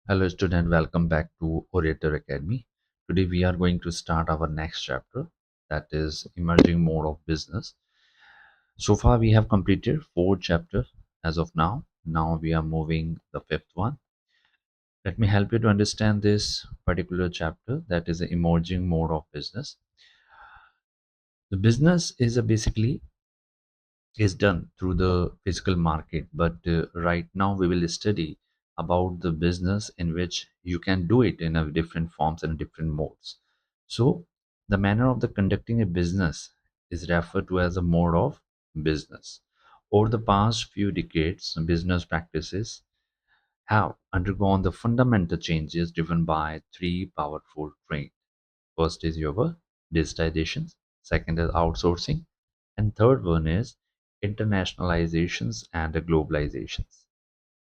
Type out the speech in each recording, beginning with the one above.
Hello student, welcome back to Orator Academy. Today we are going to start our next chapter, that is emerging mode of business. So far we have completed four chapters as of now. Now we are moving the fifth one. Let me help you to understand this particular chapter, that is the emerging mode of business. The business is basically is done through the physical market, but right now we will study about the business in which you can do it in a different forms and different modes. So the manner of the conducting a business is referred to as a mode of business. Over the past few decades, business practices have undergone the fundamental changes driven by three powerful trends. First is your digitization, second is outsourcing, and third one is internationalizations and globalizations.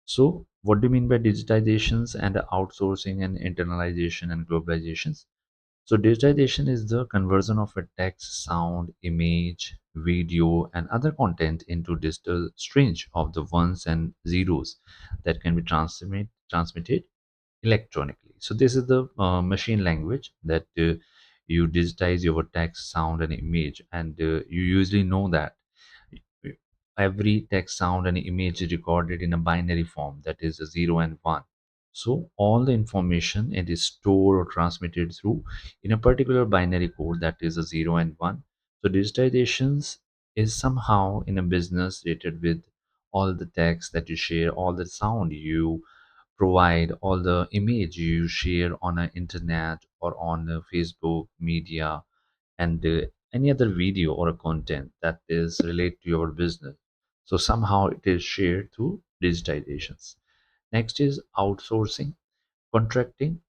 So, what do you mean by digitizations and outsourcing and internalization and globalizations? So, digitization is the conversion of a text, sound, image, video, and other content into digital strings of the ones and zeros that can be transmitted electronically. So this is the machine language that you digitize your text, sound, and image, and you usually know that every text, sound, and image is recorded in a binary form, that is a 0 and 1. So all the information it is stored or transmitted through in a particular binary code, that is a 0 and 1. So digitizations is somehow in a business related with all the text that you share, all the sound you provide, all the image you share on the internet or on Facebook media, and any other video or a content that is related to your business. So somehow it is shared through digitizations. Next is outsourcing, contracting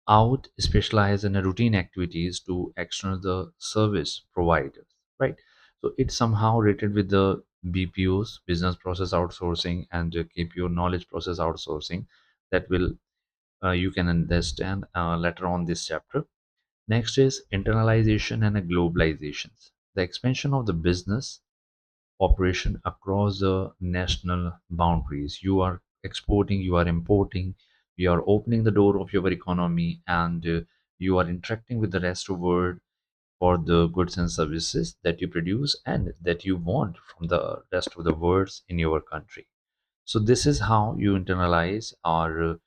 out specialize in routine activities to external the service providers, right? So it's somehow related with the BPOs, business process outsourcing, and keep your knowledge process outsourcing, that will you can understand later on this chapter. Next is internalization and globalizations, the expansion of the business operation across the national boundaries. You are exporting, you are importing, you are opening the door of your economy, and you are interacting with the rest of the world for the goods and services that you produce and that you want from the rest of the world in your country. So this is how you internalize, or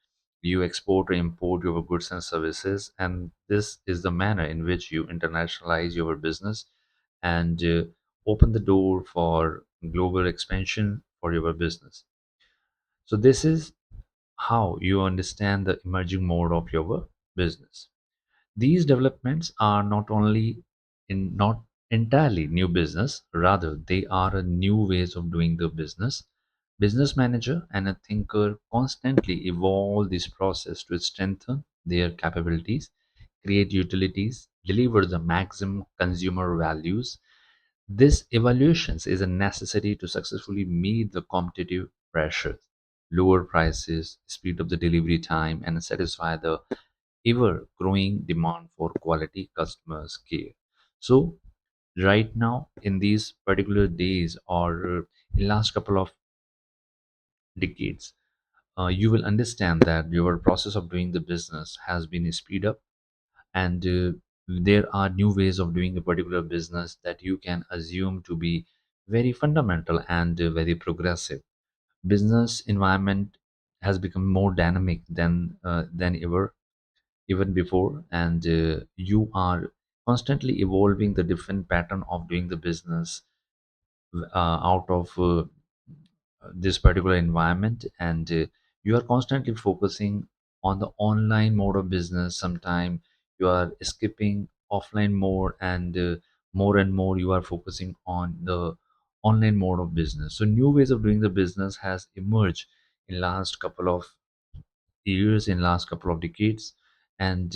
you export or import your goods and services, and this is the manner in which you internationalize your business and open the door for global expansion for your business. So this is how you understand the emerging mode of your business. These developments are not entirely new business, rather they are a new ways of doing the business. Business manager and a thinker constantly evolve this process to strengthen their capabilities, create utilities, deliver the maximum consumer values. This evaluations is a necessary to successfully meet the competitive pressures, lower prices, speed up the delivery time, and satisfy the ever growing demand for quality customers care. So right now in these particular days, or in last couple of decades, you will understand that your process of doing the business has been speed up, and there are new ways of doing a particular business that you can assume to be very fundamental and very progressive. Business environment has become more dynamic than ever, even before, and you are constantly evolving the different pattern of doing the business out of this particular environment, and you are constantly focusing on the online mode of business. Sometime you are skipping offline mode, and more you are focusing on the online mode of business. So new ways of doing the business has emerged in last couple of years, in last couple of decades, and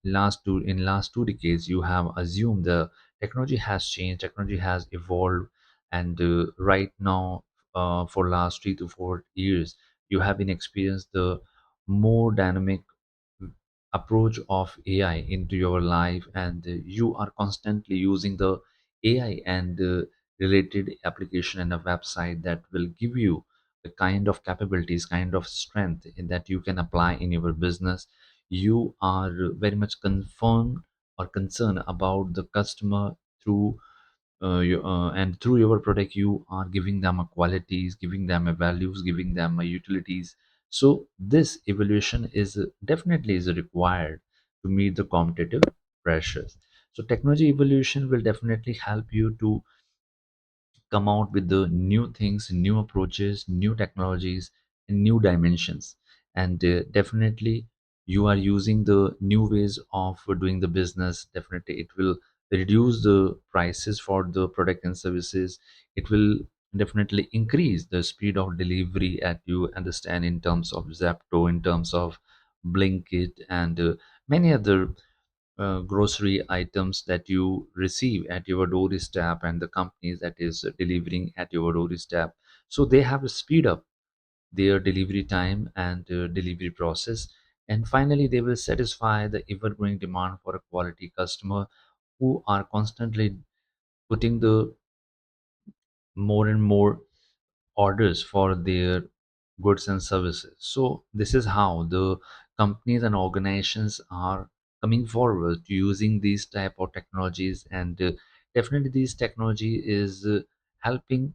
last two decades you have assumed the technology has changed, technology has evolved, and right now, for last 3 to 4 years, you have been experienced the more dynamic approach of AI into your life, and you are constantly using the AI and related application and a website that will give you the kind of capabilities, kind of strength that you can apply in your business. You are very much confirmed or concerned about the customer through and through your product you are giving them a qualities, giving them a values, giving them a utilities. So this evaluation is definitely is required to meet the competitive pressures. So technology evolution will definitely help you to come out with the new things, new approaches, new technologies, and new dimensions. And definitely, you are using the new ways of doing the business. Definitely, it will reduce the prices for the product and services. It will definitely increase the speed of delivery at you understand in terms of Zepto, in terms of Blinkit, and many other grocery items that you receive at your doorstep and the companies that is delivering at your doorstep. So they have to speed up their delivery time and delivery process. And finally, they will satisfy the ever-growing demand for a quality customer who are constantly putting the more and more orders for their goods and services. So this is how the companies and organizations are coming forward to using these type of technologies, and definitely this technology is helping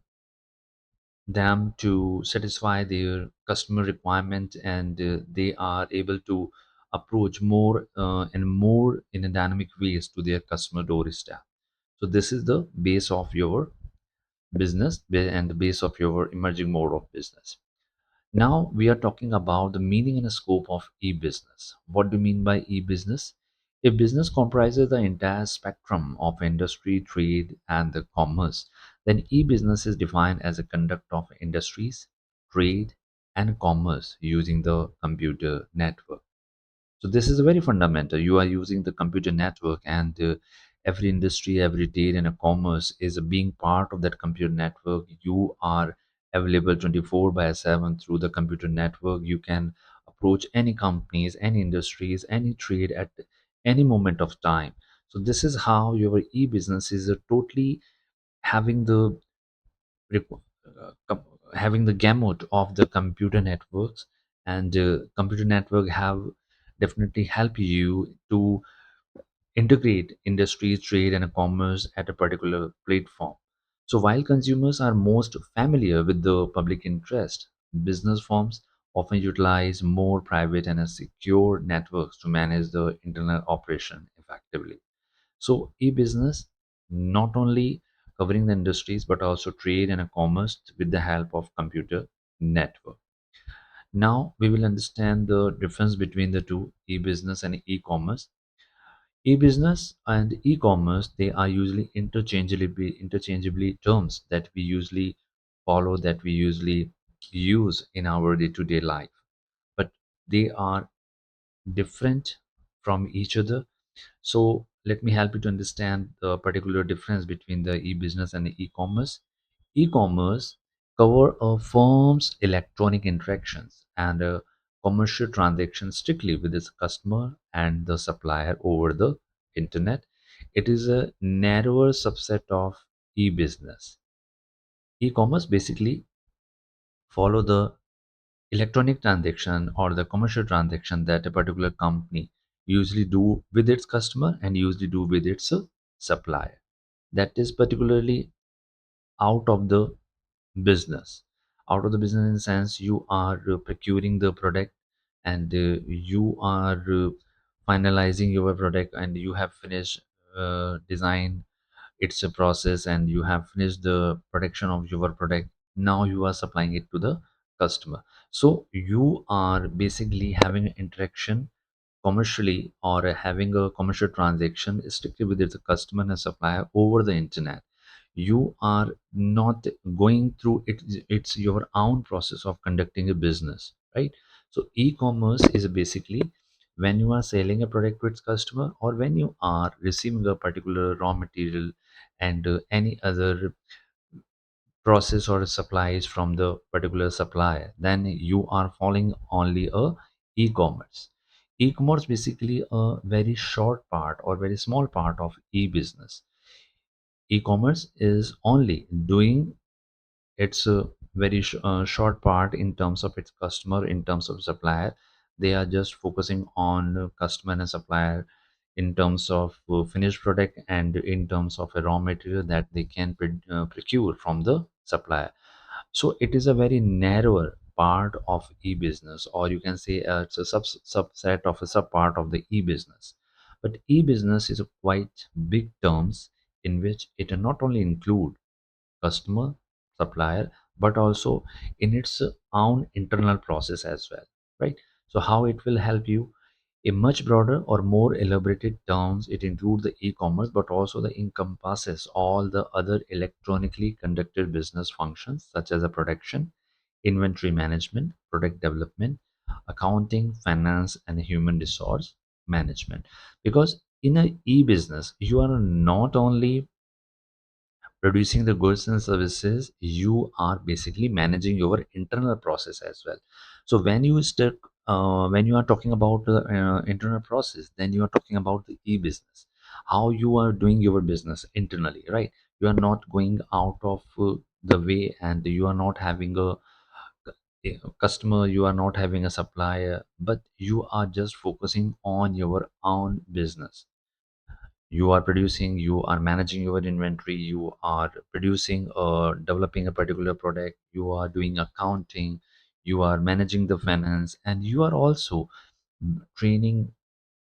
them to satisfy their customer requirement, and they are able to approach more and more in a dynamic ways to their customer doorstep. So this is the base of your and the base of your emerging mode of business. Now we are talking about the meaning and scope of e-business. What do you mean by e-business? A business comprises the entire spectrum of industry, trade, and the commerce. Then e-business is defined as a conduct of industries, trade, and commerce using the computer network. So this is very fundamental. You are using the computer network, and every industry, every trade, and a commerce is being part of that computer network. You are available 24 by 7 through the computer network. You can approach any companies, any industries, any trade at any moment of time. So this is how your e-business is totally having the requ- having the gamut of the computer networks, and computer network have definitely help you to integrate industry, trade, and commerce at a particular platform. So while consumers are most familiar with the public interest, business firms often utilize more private and secure networks to manage the internal operation effectively. So e-business not only covering the industries but also trade and commerce with the help of computer network. Now we will understand the difference between the two, e-business and e-commerce. E-business and e-commerce, they are usually interchangeably terms that we usually follow, that we usually use in our day-to-day life, but they are different from each other. So let me help you to understand the particular difference between the e-business and the e-commerce. E-commerce cover a firm's electronic interactions and commercial transactions strictly with its customer and the supplier over the internet. It is a narrower subset of e-business. E-commerce basically follow the electronic transaction or the commercial transaction that a particular company usually do with its customer and usually do with its supplier. That is particularly out of the business. Out of the business in the sense you are procuring the product, and you are finalizing your product, and you have finished design, it's a process, and you have finished the production of your product. Now you are supplying it to the customer. So you are basically having an interaction commercially, or having a commercial transaction strictly with the customer and supplier over the internet. You are not going through it, it's your own process of conducting a business, right? So e-commerce is basically when you are selling a product to its customer, or when you are receiving a particular raw material and any other process or supplies from the particular supplier, then you are following only a e-commerce. E-commerce basically a very short part or very small part of e-business. E-commerce is only doing its very short part in terms of its customer, in terms of supplier. They are just focusing on customer and supplier in terms of finished product and in terms of a raw material that they can procure from the supplier. So it is a very narrower part of e-business, or you can say it's a subset of a sub part of the e-business. But e-business is a quite big terms in which it not only include customer, supplier, but also in its own internal process as well, right? So how it will help you? In much broader or more elaborated terms, it includes the e-commerce, but also the encompasses all the other electronically conducted business functions such as a production, inventory management, product development, accounting, finance, and human resource management. Because in a e-business, you are not only producing the goods and services, you are basically managing your internal process as well. So when you are talking about the internal process, then you are talking about the e-business, how you are doing your business internally, right? You are not going out of the way, and you are not having a customer, you are not having a supplier, but you are just focusing on your own business. You are producing, you are managing your inventory, you are producing or developing a particular product, you are doing accounting, you are managing the finance, and you are also training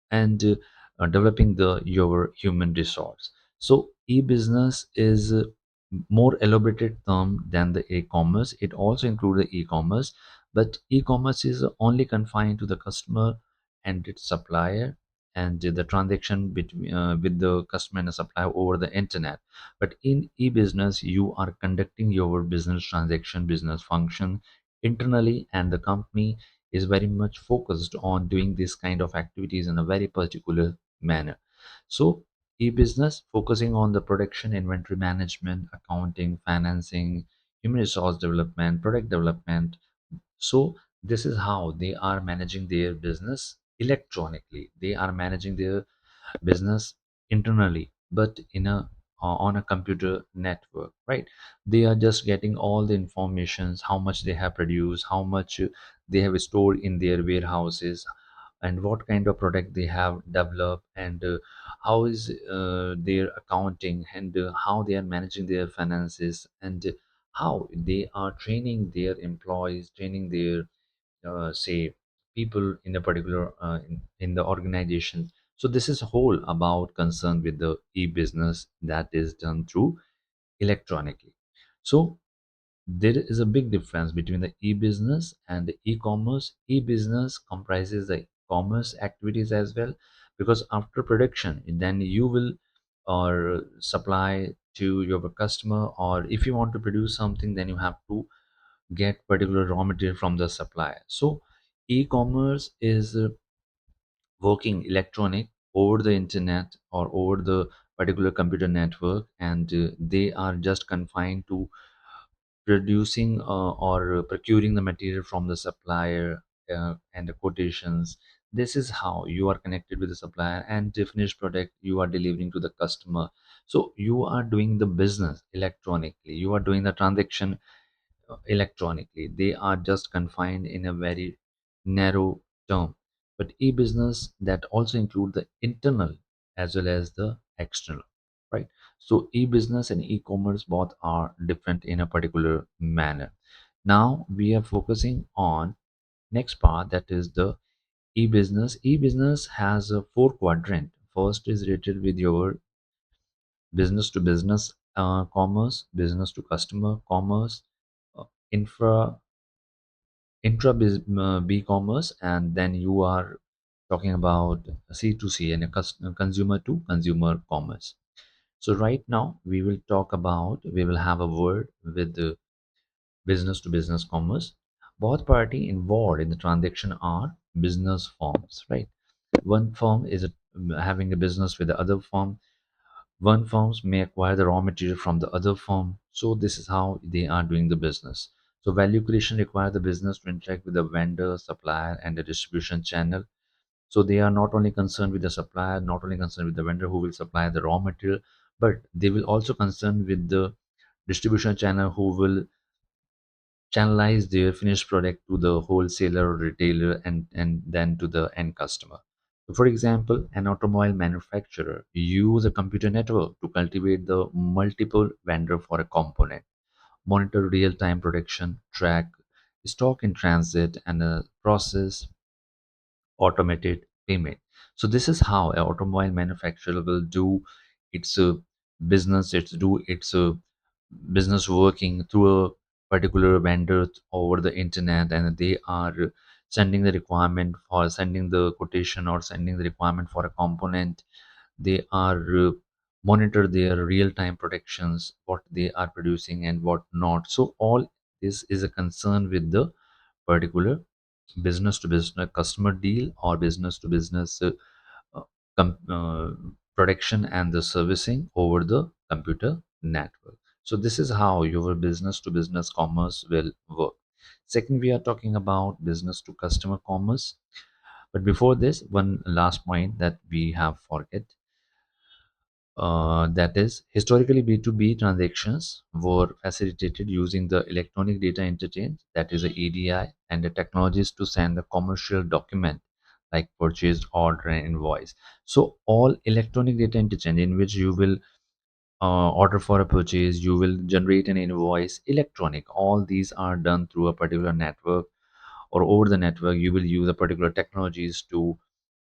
and developing the your human resource. So e-business is more elaborated term than the e-commerce. It also includes the e-commerce, but e-commerce is only confined to the customer and its supplier, and the transaction between with the customer and the supplier over the internet. But in e-business, you are conducting your business transaction, business function internally, and the company is very much focused on doing this kind of activities in a very particular manner. So e-business focusing on the production, inventory management, accounting, financing, human resource development, product development. So this is how they are managing their business electronically. They are managing their business internally, but in a on a computer network, right? They are just getting all the informations, how much they have produced, how much they have stored in their warehouses, and what kind of product they have developed, and how is their accounting, and how they are managing their finances, and how they are training their employees, training their say people in a particular in the organization. So this is whole about concern with the e-business that is done through electronically. So there is a big difference between the e-business and the e-commerce. E-business comprises the commerce activities as well, because after production, then you will or supply to your customer, or if you want to produce something, then you have to get particular raw material from the supplier. So e-commerce is working electronic over the internet or over the particular computer network, and they are just confined to producing or procuring the material from the supplier and the quotations. This is how you are connected with the supplier, and the finished product you are delivering to the customer. So you are doing the business electronically, you are doing the transaction electronically. They are just confined in a very narrow term. But e-business that also include the internal as well as the external, right? So e-business and e-commerce both are different in a particular manner. Now we are focusing on next part, that is the e-business. E-business has a four quadrant. First is related with your business to business commerce, business to customer commerce, infra b-commerce, and then you are talking about C2C and a consumer to consumer commerce. So right now we will have a word with the business to business commerce. Both party involved in the transaction are business firms, right? One firm is having a business with the other firm. One firms may acquire the raw material from the other firm. So this is how they are doing the business. So value creation requires the business to interact with the vendor, supplier, and the distribution channel. So they are not only concerned with the supplier, not only concerned with the vendor who will supply the raw material, but they will also concern with the distribution channel who will channelize their finished product to the wholesaler or retailer, and then to the end customer. So for example, an automobile manufacturer use a computer network to cultivate the multiple vendor for a component, monitor real-time production, track stock in transit, and process automated payment. So this is how an automobile manufacturer will do its business. It's do its business working through a particular vendor over the internet, and they are sending the requirement for sending the quotation or sending the requirement for a component. They are monitor their real-time productions, what they are producing and what not. So all this is a concern with the particular business to business customer deal or business to business uh, com- uh, production and the servicing over the computer network. So this is how your business to business commerce will work. Second, we are talking about business to customer commerce. But before this, one last point that we have forget, that is, historically B2B transactions were facilitated using the electronic data interchange, that is the EDI, and the technologies to send the commercial document like purchase order and invoice. So all electronic data interchange in which you will order for a purchase, you will generate an invoice, electronic. All these are done through a particular network, or over the network. You will use a particular technologies to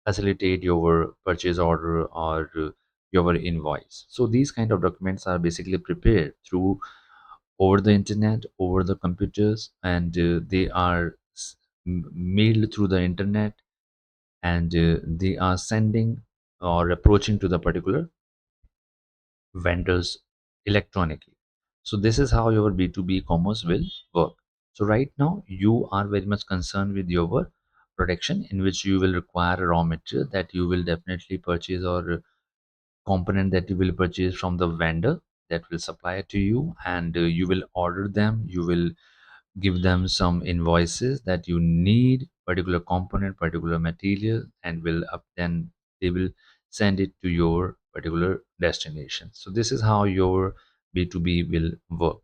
facilitate your purchase order or your invoice. So these kind of documents are basically prepared through over the internet, over the computers, and they are mailed through the internet, and they are sending or approaching to the particular vendors electronically. So this is how your B2B commerce will work. So right now you are very much concerned with your production, in which you will require a raw material that you will definitely purchase, or a component that you will purchase from the vendor that will supply it to you, and you will order them. You will give them some invoices that you need particular component, particular material, and will up then they will send it to your particular destination. So this is how your B2B will work.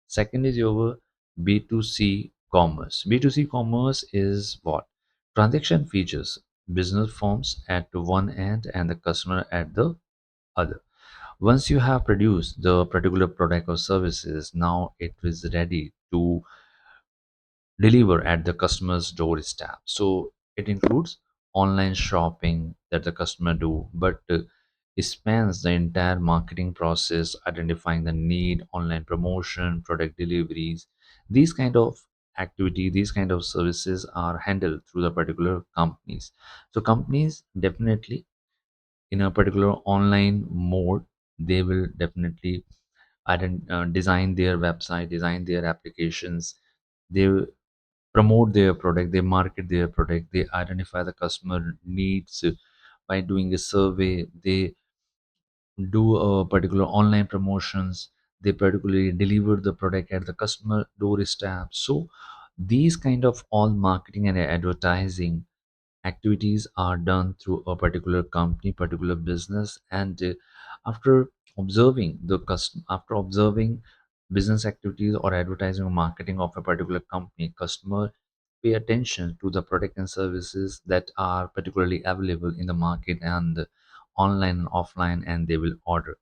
Second is your B2C commerce. B2C commerce is what? Transaction features business forms at one end and the customer at the other. Once you have produced the particular product or services, now it is ready to deliver at the customer's doorstep. So it includes online shopping that the customer do, but it spans the entire marketing process, identifying the need, online promotion, product deliveries. These kind of activity, these kind of services are handled through the particular companies. So companies definitely in a particular online mode, they will definitely design their website, design their applications. They promote their product, they market their product, they identify the customer needs by doing a survey. They do a particular online promotions, they particularly deliver the product at the customer doorstep. So these kind of all marketing and advertising activities are done through a particular company, particular business, and after after observing business activities or advertising or marketing of a particular company, customer pay attention to the product and services that are particularly available in the market and online and offline, and they will order.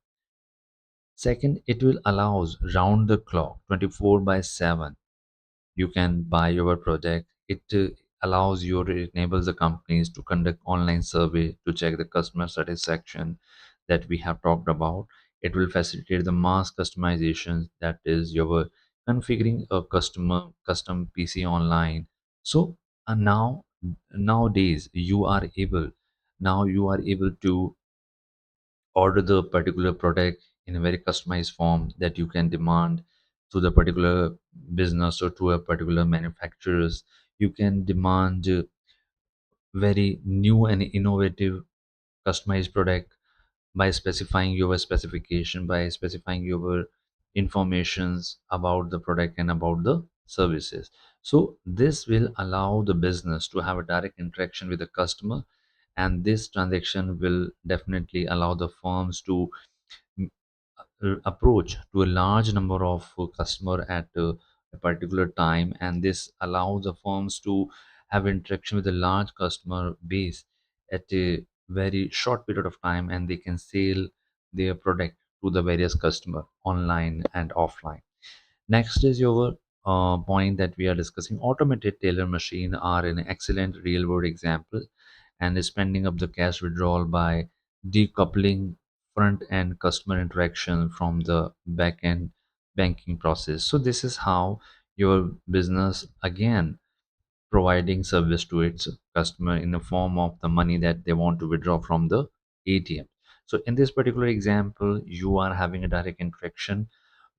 Second, it will allows round the clock 24 by 7 you can buy your product. It allows you, it enables the companies to conduct online survey to check the customer satisfaction that we have talked about. It will facilitate the mass customization, that is your configuring a customer custom PC online. So now nowadays you are able to order the particular product in a very customized form that you can demand to the particular business or to a particular manufacturers. You can demand very new and innovative customized product by specifying your specification, by specifying your informations about the product and about the services. So this will allow the business to have a direct interaction with the customer, and this transaction will definitely allow the firms to mm, approach to a large number of customer at a particular time, and this allows the firms to have interaction with a large customer base at a very short period of time, and they can sell their product to the various customer online and offline. Next is your point that we are discussing. Automated teller machine are an excellent real world example and is spending up the cash withdrawal by decoupling front end customer interaction from the back end banking process. So this is how your business again providing service to its customer in the form of the money that they want to withdraw from the ATM. So in this particular example, you are having a direct interaction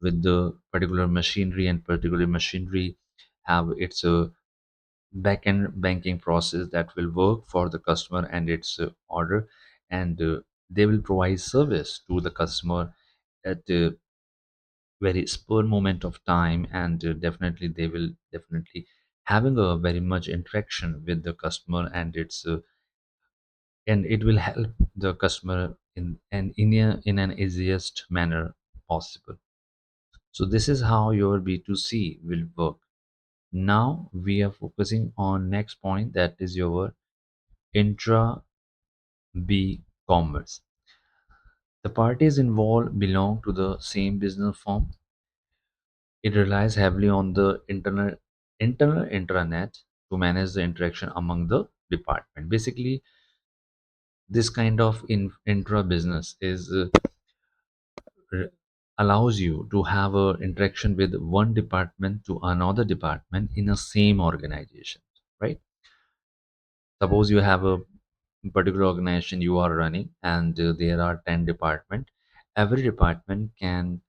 with the particular machinery, and particular machinery have its back-end banking process that will work for the customer and its order, and they will provide service to the customer at a very spur moment of time, and definitely they will definitely having a very much interaction with the customer, and it will help the customer in an easiest manner possible. So this is how your B2C will work. Now we are focusing on next point, that is your intra B commerce. The parties involved belong to the same business firm. It relies heavily on the internal intranet to manage the interaction among the department. Basically, this kind of intra business is r- allows you to have a interaction with one department to another department in a same organization, right? Suppose you have a particular organization you are running, and there are 10 department. Every department can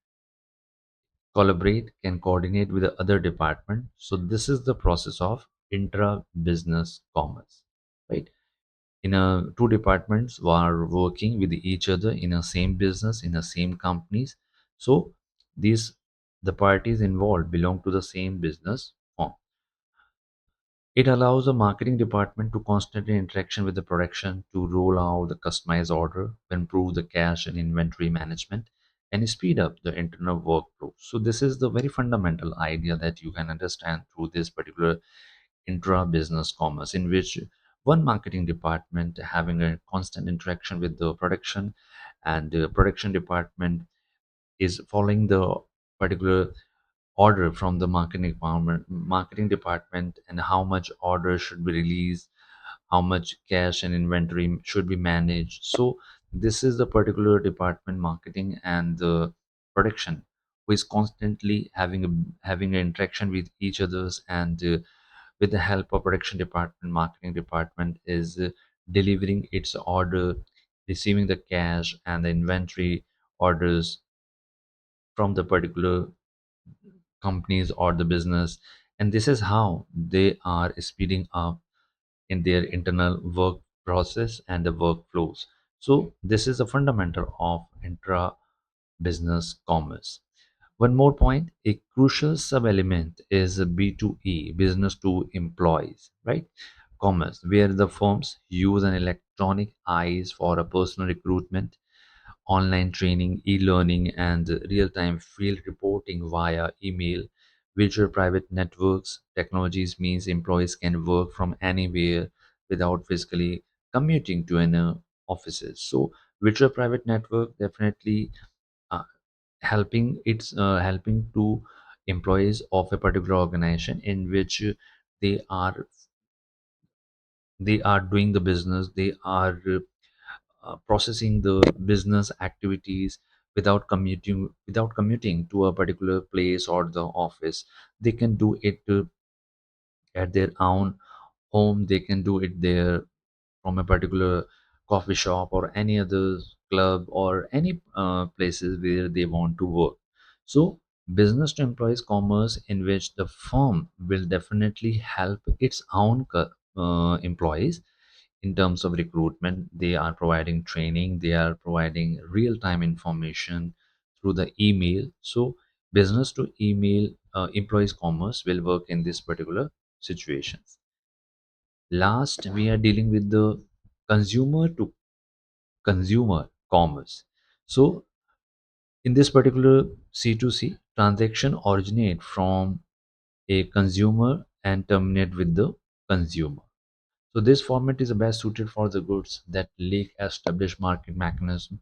collaborate, can coordinate with the other department. So this is the process of intra business commerce, right? In a two departments who are working with each other in a same business, in the same companies. So these the parties involved belong to the same business firm. It allows the marketing department to constantly interaction with the production to roll out the customized order, improve the cash and inventory management, and speed up the internal workflow. So this is the very fundamental idea that you can understand through this particular intra-business commerce, in which one marketing department having a constant interaction with the production, and the production department is following the particular order from the marketing department, and how much order should be released, how much cash and inventory should be managed. So this is the particular department, marketing and the production, who is constantly having an interaction with each others, and with the help of production department, marketing department is delivering its order, receiving the cash and the inventory orders from the particular companies or the business, and this is how they are speeding up in their internal work process and the workflows. So this is the fundamental of intra business commerce. One more point, a crucial sub element is B2E, business to employees, right? Commerce, where the firms use an electronic eyes for a personal recruitment, online training, e-learning, and real-time field reporting via email. Virtual private networks technologies means employees can work from anywhere without physically commuting to an offices. So virtual private network definitely uh, helping to employees of a particular organization, in which they are doing the business, they are processing the business activities without commuting to a particular place or the office. They can do it at their own home. They can do it there from a particular coffee shop or any other club or any places where they want to work. So business to employees commerce, in which the firm will definitely help its own employees in terms of recruitment. They are providing training, they are providing real time information through the email. So business to email employees commerce will work in this particular situations. Last, we are dealing with the consumer to consumer commerce. So in this particular C2C transaction originate from a consumer and terminate with the consumer. So this format is best suited for the goods that lack established market mechanism,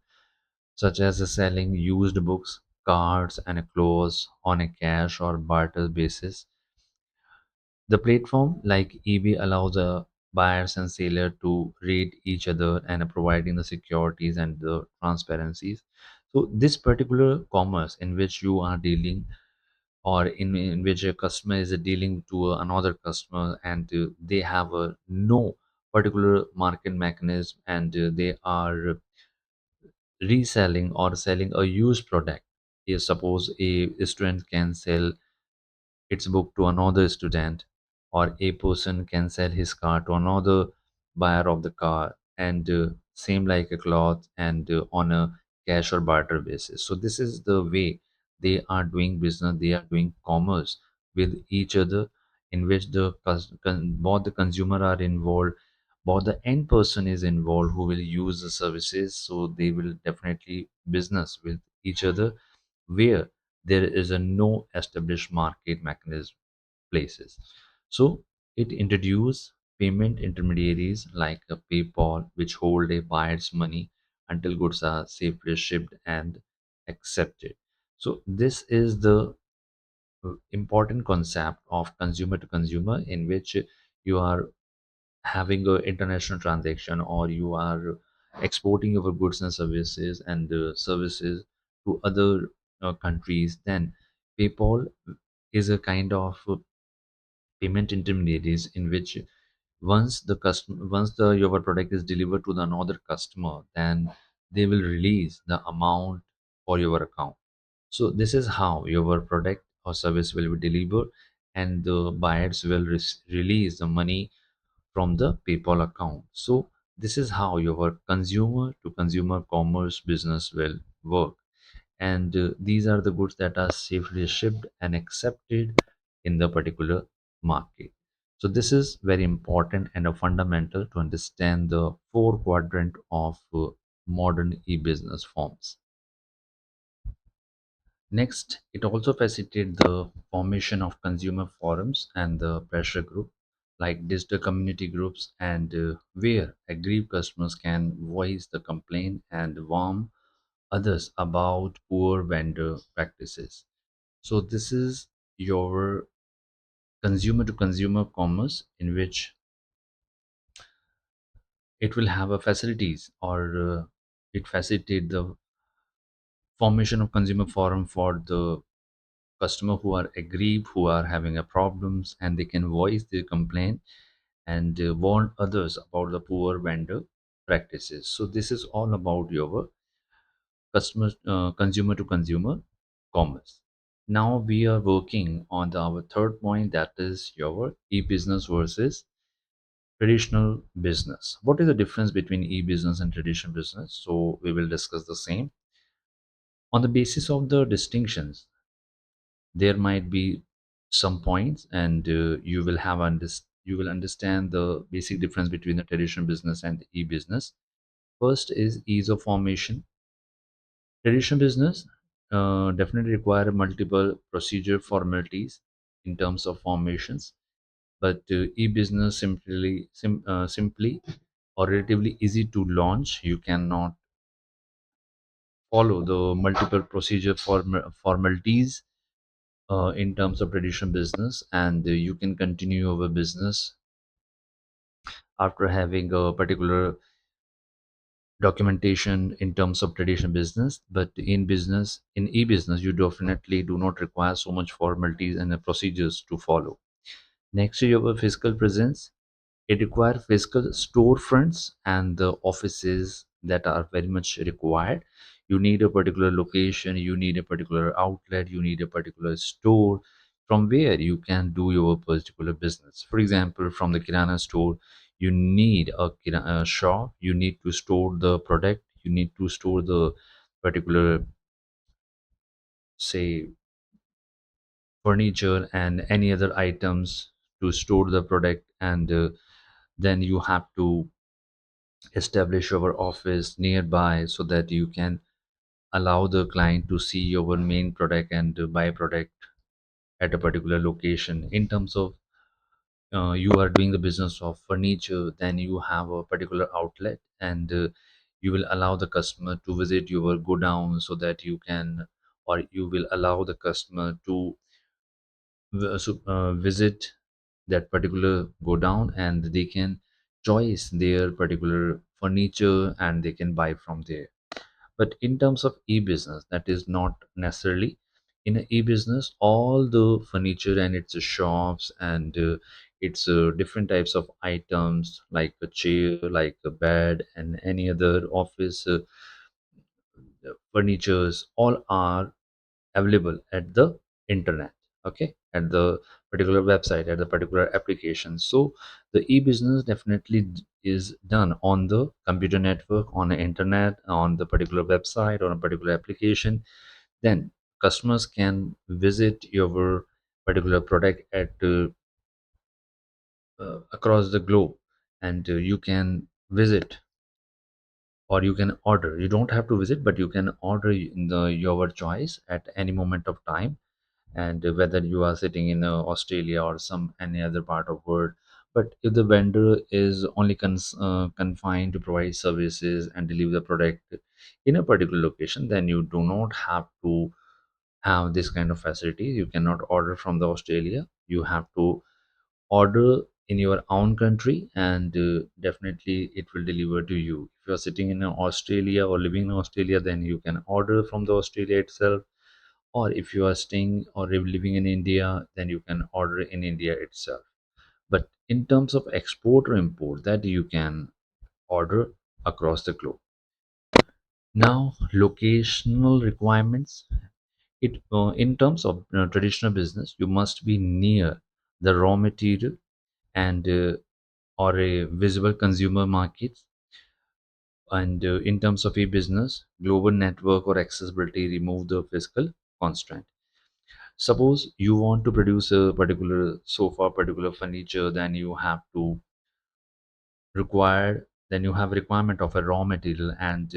such as the selling used books, cards, and clothes on a cash or barter basis. The platform like eBay allows buyers and seller to rate each other and providing the securities and the transparencies. So this particular commerce in which you are dealing, or in which a customer is dealing to another customer, and they have a no particular market mechanism, and they are reselling or selling a used product. If suppose a student can sell its book to another student, or a person can sell his car to another buyer of the car, and same like a cloth, and on a cash or barter basis. So this is the way they are doing business, they are doing commerce with each other, in which both the consumer are involved, both the end person is involved who will use the services. So they will definitely business with each other, where there is a no established market mechanism places. So it introduced payment intermediaries like a PayPal, which hold a buyer's money until goods are safely shipped and accepted. So this is the important concept of consumer to consumer, in which you are having a international transaction, or you are exporting your goods and services, and services to other countries. Then PayPal is a kind of payment intermediaries, in which once the your product is delivered to the another customer, then they will release the amount for your account. So this is how your product or service will be delivered, and the buyers will release the money from the PayPal account. So this is how your consumer to consumer commerce business will work. And these are the goods that are safely shipped and accepted in the particular market. So this is very important and a fundamental to understand the four quadrant of modern e-business forms. Next, it also facilitated the formation of consumer forums and the pressure group, like digital community groups, and where aggrieved customers can voice the complaint and warn others about poor vendor practices. So this is your consumer to consumer commerce, in which it will have a facilities, or it facilitate the formation of consumer forum for the customer who are aggrieved, who are having a problems, and they can voice their complaint and warn others about the poor vendor practices. So this is all about your customer consumer to consumer commerce. Now we are working on our third point, that is your e-business versus traditional business. What is the difference between e-business and traditional business? So we will discuss the same. On the basis of the distinctions, there might be some points, and you will understand the basic difference between the traditional business and the e-business. First is ease of formation. Traditional business definitely require multiple procedure formalities in terms of formations, but e-business simply or relatively easy to launch. You cannot follow the multiple procedure formalities in terms of traditional business, and you can continue your business after having a particular documentation in terms of traditional business. But in e-business, you definitely do not require so much formalities and procedures to follow. Next, you have a physical presence. It requires physical storefronts and the offices that are very much required. You need a particular location, you need a particular outlet, you need a particular store from where you can do your particular business. For example, from the kirana store, you need a shop, you need to store the product, you need to store the particular, say, furniture and any other items to store the product, and then you have to establish your office nearby so that you can allow the client to see your main product and buy product at a particular location. In terms of you are doing the business of furniture, then you have a particular outlet, and you will allow the customer to visit your go down so that you can, or you will allow the customer to visit that particular go down, and they can choice their particular furniture and they can buy from there. But in terms of e-business, that is not necessarily. In an e-business, all the furniture and its shops and its different types of items like a chair, like a bed, and any other office furnitures, all are available at the internet. Okay, at the particular website, at the particular application. So the e-business definitely is done on the computer network, on the internet, on the particular website, on a particular application. Then customers can visit your particular product at across the globe, and you can visit or you can order. You don't have to visit, but you can order in the your choice at any moment of time, and whether you are sitting in Australia or some any other part of world. But if the vendor is only confined to provide services and deliver the product in a particular location, then you do not have to have this kind of facility. You cannot order from the Australia. You have to order in your own country, and definitely it will deliver to you. If you are sitting in Australia or living in Australia, then you can order from the Australia itself, or if you are staying or living in India, then you can order in India itself. But in terms of export or import, that you can order across the globe. Now, locational requirements. It in terms of traditional business, you must be near the raw material and or a visible consumer markets. And in terms of e-business, global network or accessibility remove the physical constraint. Suppose you want to produce a particular sofa, particular furniture, then you have to then you have requirement of a raw material, and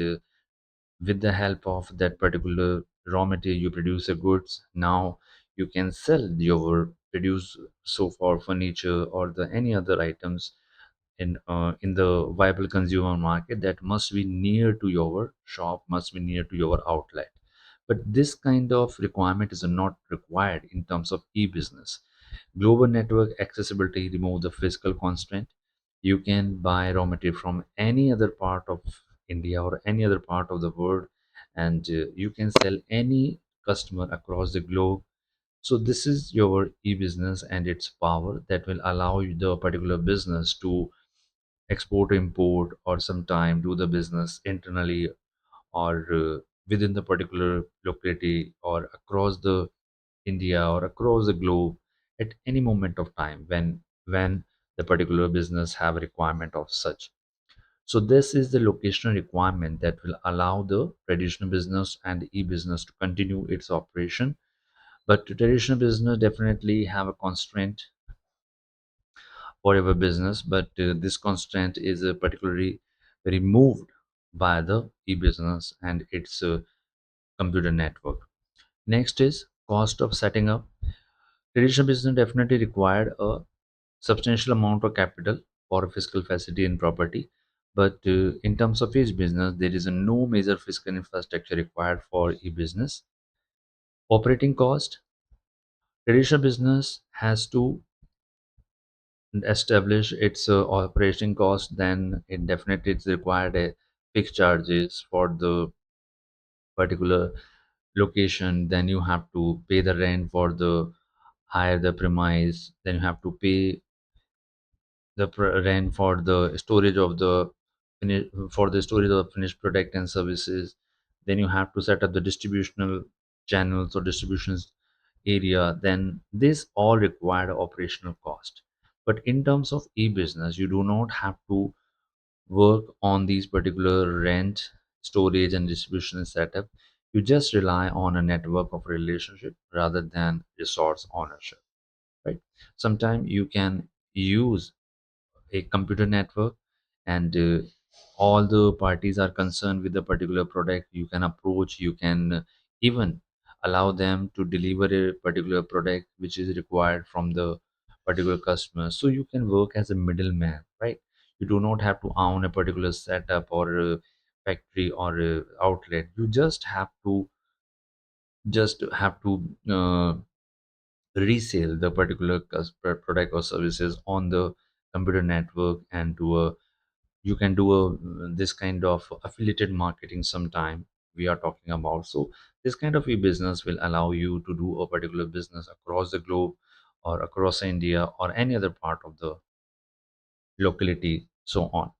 with the help of that particular raw material, you produce a goods. Now you can sell your produce sofa or furniture or the any other items in the viable consumer market that must be near to your shop, must be near to your outlet. But this kind of requirement is not required in terms of e-business. Global network accessibility remove the physical constraint. You can buy raw material from any other part of India or any other part of the world, and you can sell any customer across the globe. So this is your e-business and its power that will allow you the particular business to export import, or sometime do the business internally or within the particular locality or across the India or across the globe at any moment of time when the particular business have a requirement of such. So this is the locational requirement that will allow the traditional business and e-business to continue its operation. But traditional business definitely have a constraint for our business, but this constraint is particularly removed by the e-business and its computer network. Next is cost of setting up. Traditional business definitely required a substantial amount of capital for physical facility and property, but in terms of e-business, there is no major physical infrastructure required for e-business. Operating cost. Traditional business has to establish its operating cost, then it definitely it's required a fixed charges for the particular location. Then you have to pay the rent for the hire the premise, then you have to pay the rent for the storage of the for the storage of finished product and services. Then you have to set up the distributional channels or distributions area. Then this all required operational cost. But in terms of e-business, you do not have to work on these particular rent, storage, and distribution setup. You just rely on a network of relationship rather than resource ownership, right? Sometimes you can use a computer network, and all the parties are concerned with the particular product. You can approach, you can even allow them to deliver a particular product which is required from the particular customer. So you can work as a middleman, right? You do not have to own a particular setup or a factory or a outlet. You just have to resell the particular product or services on the computer network, and do a you can do a this kind of affiliated marketing sometime we are talking about. So this kind of e-business will allow you to do a particular business across the globe, or across India, or any other part of the locality, so on.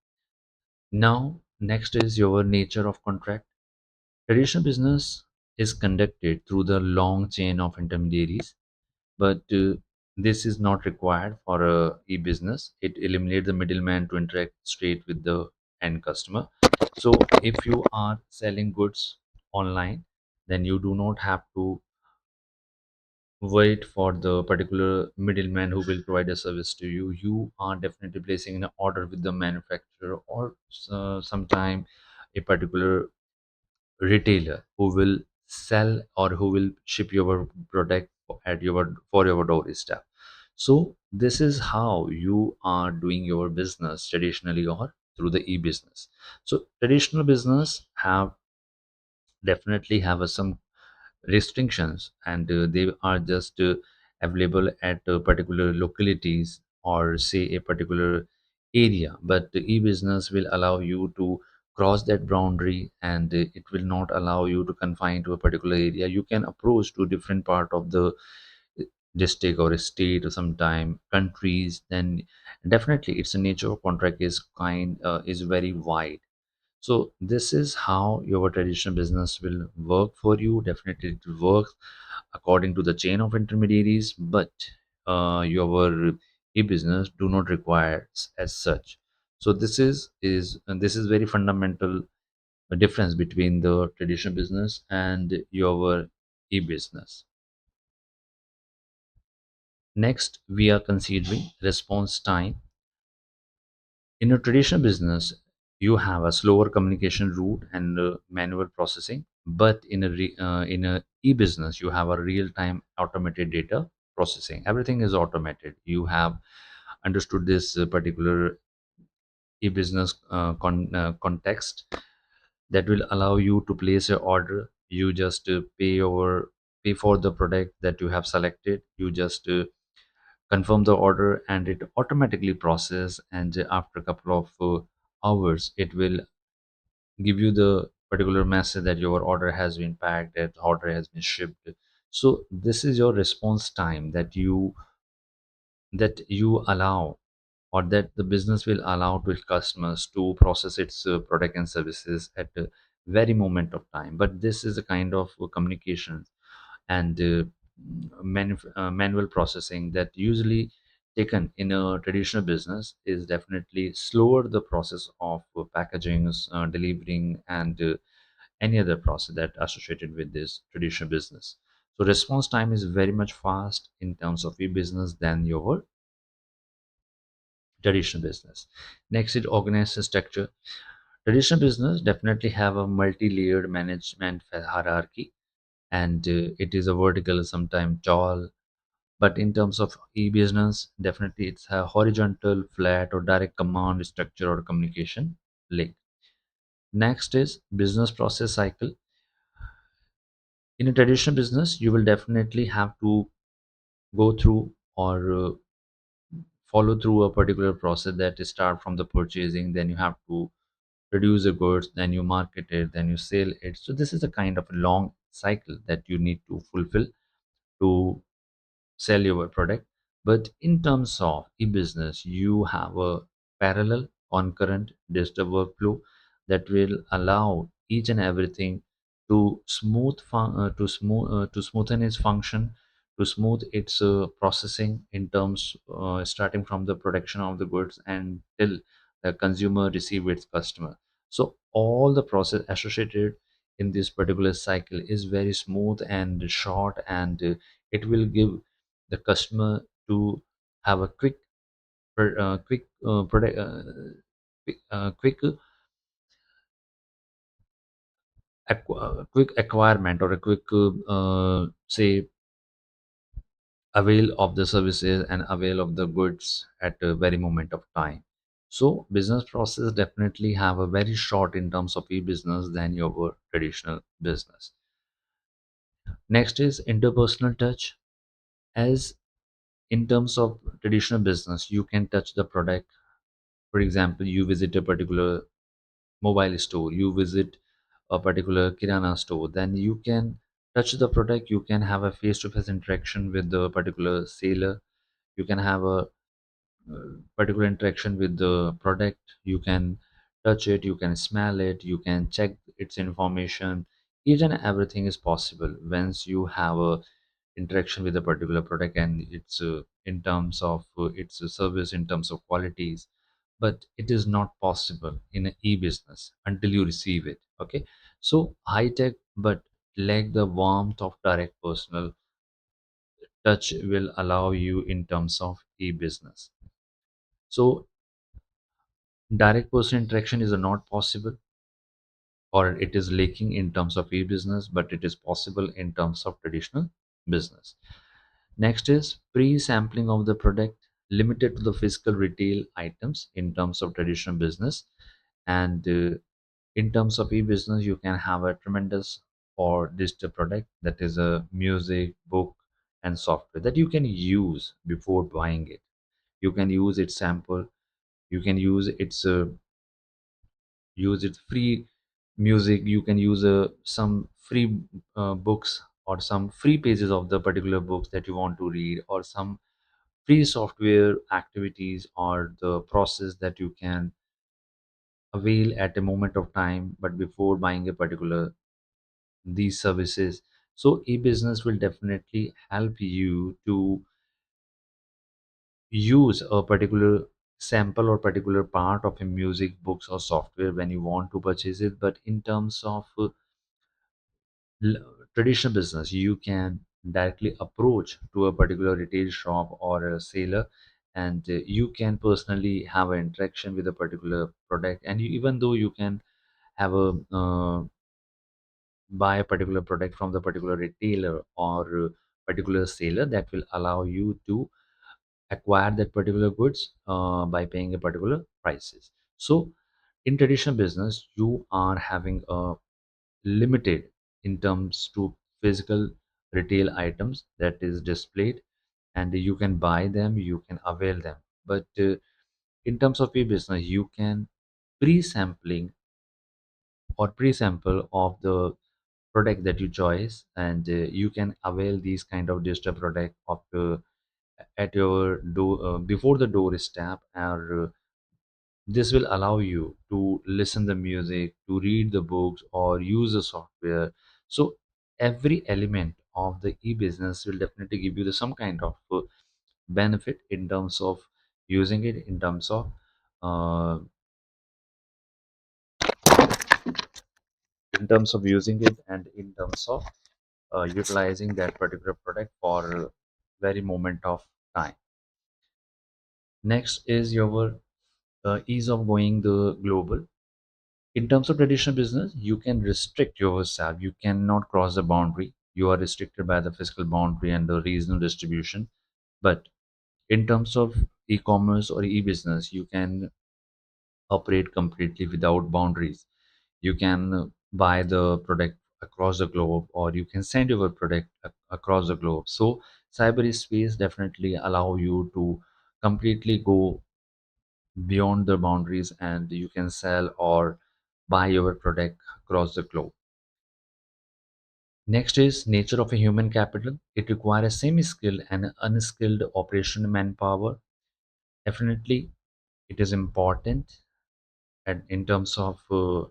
Now next is your nature of contract. Traditional business is conducted through the long chain of intermediaries, but this is not required for a e-business. It eliminates the middleman to interact straight with the end customer. So if you are selling goods online, then you do not have to wait for the particular middleman who will provide a service to you. You are definitely placing an order with the manufacturer, or sometime a particular retailer who will sell or who will ship your product at your for your doorstep. So this is how you are doing your business traditionally, or through the e-business. So traditional business have definitely have some restrictions, and they are just available at particular localities, or say a particular area. But the e-business will allow you to cross that boundary, and it will not allow you to confine to a particular area. You can approach to different part of the district or state, or sometime countries. Then definitely it's a nature of contract is very wide. So this is how your traditional business will work for you. Definitely it will work according to the chain of intermediaries, but your e-business do not require as such. So this is very fundamental difference between the traditional business and your e-business. Next, we are considering response time. In a traditional business, you have a slower communication route and manual processing, but in a e-business, you have a real-time automated data processing. Everything is automated. You have understood this particular e-business context that will allow you to place your order. You just pay for the product that you have selected. You just confirm the order, and it automatically process, and after a couple of hours it will give you the particular message that your order has been packed, that order has been shipped. So this is your response time that you allow, or that the business will allow to its customers to process its product and services at a very moment of time. But this is a kind of communication and manual processing that usually taken in a traditional business is definitely slower the process of packaging, delivering, and any other process that associated with this traditional business. So response time is very much fast in terms of e-business than your traditional business. Next is organization structure. Traditional business definitely have a multi-layered management hierarchy, and it is a vertical, sometimes tall. But in terms of e-business, definitely it's a horizontal, flat, or direct command structure or communication link. Next is business process cycle. In a traditional business, you will definitely have to go through, or follow through a particular process that start from the purchasing. Then you have to produce the goods, then you market it, then you sell it. So this is a kind of a long cycle that you need to fulfill to sell your product. But in terms of e-business, you have a parallel, concurrent digital workflow that will allow each and everything to smoothen its function, to smooth its processing in terms starting from the production of the goods until the consumer receive its customer. So all the process associated in this particular cycle is very smooth and short, and it will give the customer to have a quick product, quick quick acquirement or a quick say avail of the services and avail of the goods at a very moment of time. So business process definitely have a very short in terms of e-business than your traditional business. Next is interpersonal touch. As in terms of traditional business, you can touch the product. For example, you visit a particular mobile store, you visit a particular kirana store, then you can touch the product, you can have a face-to-face interaction with the particular seller, you can have a particular interaction with the product, you can touch it, you can smell it, you can check its information. Each and everything is possible once you have a interaction with a particular product, and it's in terms of its service, in terms of qualities. But it is not possible in an e-business until you receive it. Okay, so high tech but lack the warmth of direct personal touch will allow you in terms of e-business. So direct person interaction is not possible, or it is lacking in terms of e-business, but it is possible in terms of traditional business. Next is pre-sampling of the product, limited to the physical retail items in terms of traditional business. And in terms of e-business, you can have a tremendous or digital product, that is a music, book, and software that you can use before buying it. You can use its sample, you can use its free music, you can use some free books or some free pages of the particular books that you want to read, or some free software activities or the process that you can avail at a moment of time but before buying a particular these services. So e-business will definitely help you to use a particular sample or particular part of a music, books, or software when you want to purchase it. But in terms of traditional business, you can directly approach to a particular retail shop or a seller, and you can personally have an interaction with a particular product. And you, even though you can have a buy a particular product from the particular retailer or particular seller, that will allow you to acquire that particular goods by paying a particular prices. So in traditional business, you are having a limited in terms to physical retail items that is displayed, and you can buy them, you can avail them. But in terms of e-business, you can pre-sampling or pre-sample of the product that you choose, and you can avail these kind of digital product of at your door before the doorstep, or this will allow you to listen the music, to read the books, or use the software. So every element of the e-business will definitely give you the some kind of benefit in terms of using it, uh, in terms of using it, and in terms of utilizing that particular product for very moment of time. Next is your ease of going the global. In terms of traditional business, you can restrict yourself. You cannot cross the boundary. You are restricted by the physical boundary and the regional distribution. But in terms of e-commerce or e-business, you can operate completely without boundaries. You can buy the product across the globe, or you can send your product across the globe. So cyberspace definitely allow you to completely go beyond the boundaries, and you can sell or buy your product across the globe. Next is nature of a human capital. It requires semi-skilled and unskilled operation manpower. Definitely, it is important in terms of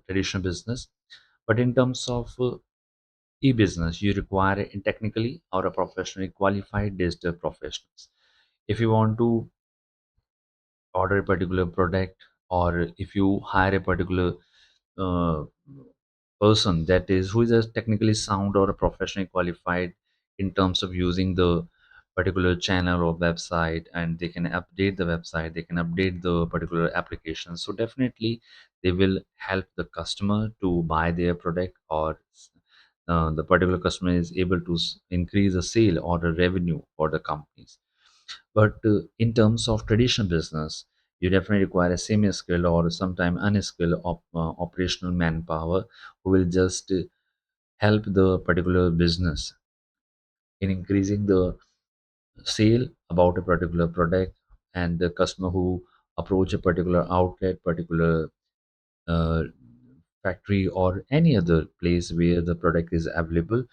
traditional business, but in terms of e-business, you require a technically or a professionally qualified digital professionals. If you want to order a particular product, or if you hire a particular uh, person that is who is a technically sound or a professionally qualified in terms of using the particular channel or website, and they can update the website, they can update the particular application. So definitely they will help the customer to buy their product, or the particular customer is able to increase the sale or the revenue for the companies. But in terms of traditional business, you definitely require a semi-skilled or sometimes unskilled operational manpower who will just help the particular business in increasing the sale about a particular product. And the customer who approach a particular outlet, particular uh, factory or any other place where the product is available,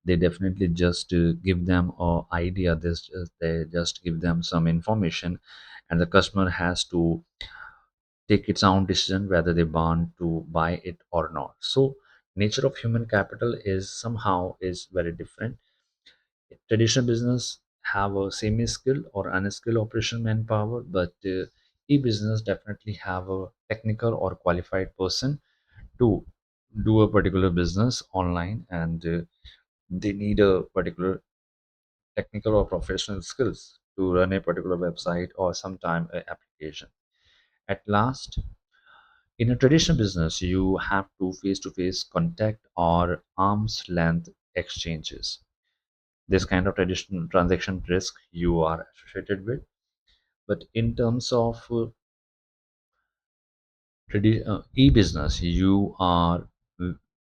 they definitely just give them a idea, they just give them some information, and the customer has to take its own decision whether they want to buy it or not. So nature of human capital is somehow is very different. Traditional business have a semi-skilled or unskilled operation manpower, but e-business definitely have a technical or qualified person to do a particular business online, and they need a particular technical or professional skills to run a particular website or sometime a application. At last, in a traditional business, you have to face contact or arm's length exchanges. This kind of traditional transaction risk you are associated with. But in terms of e-business, you are v-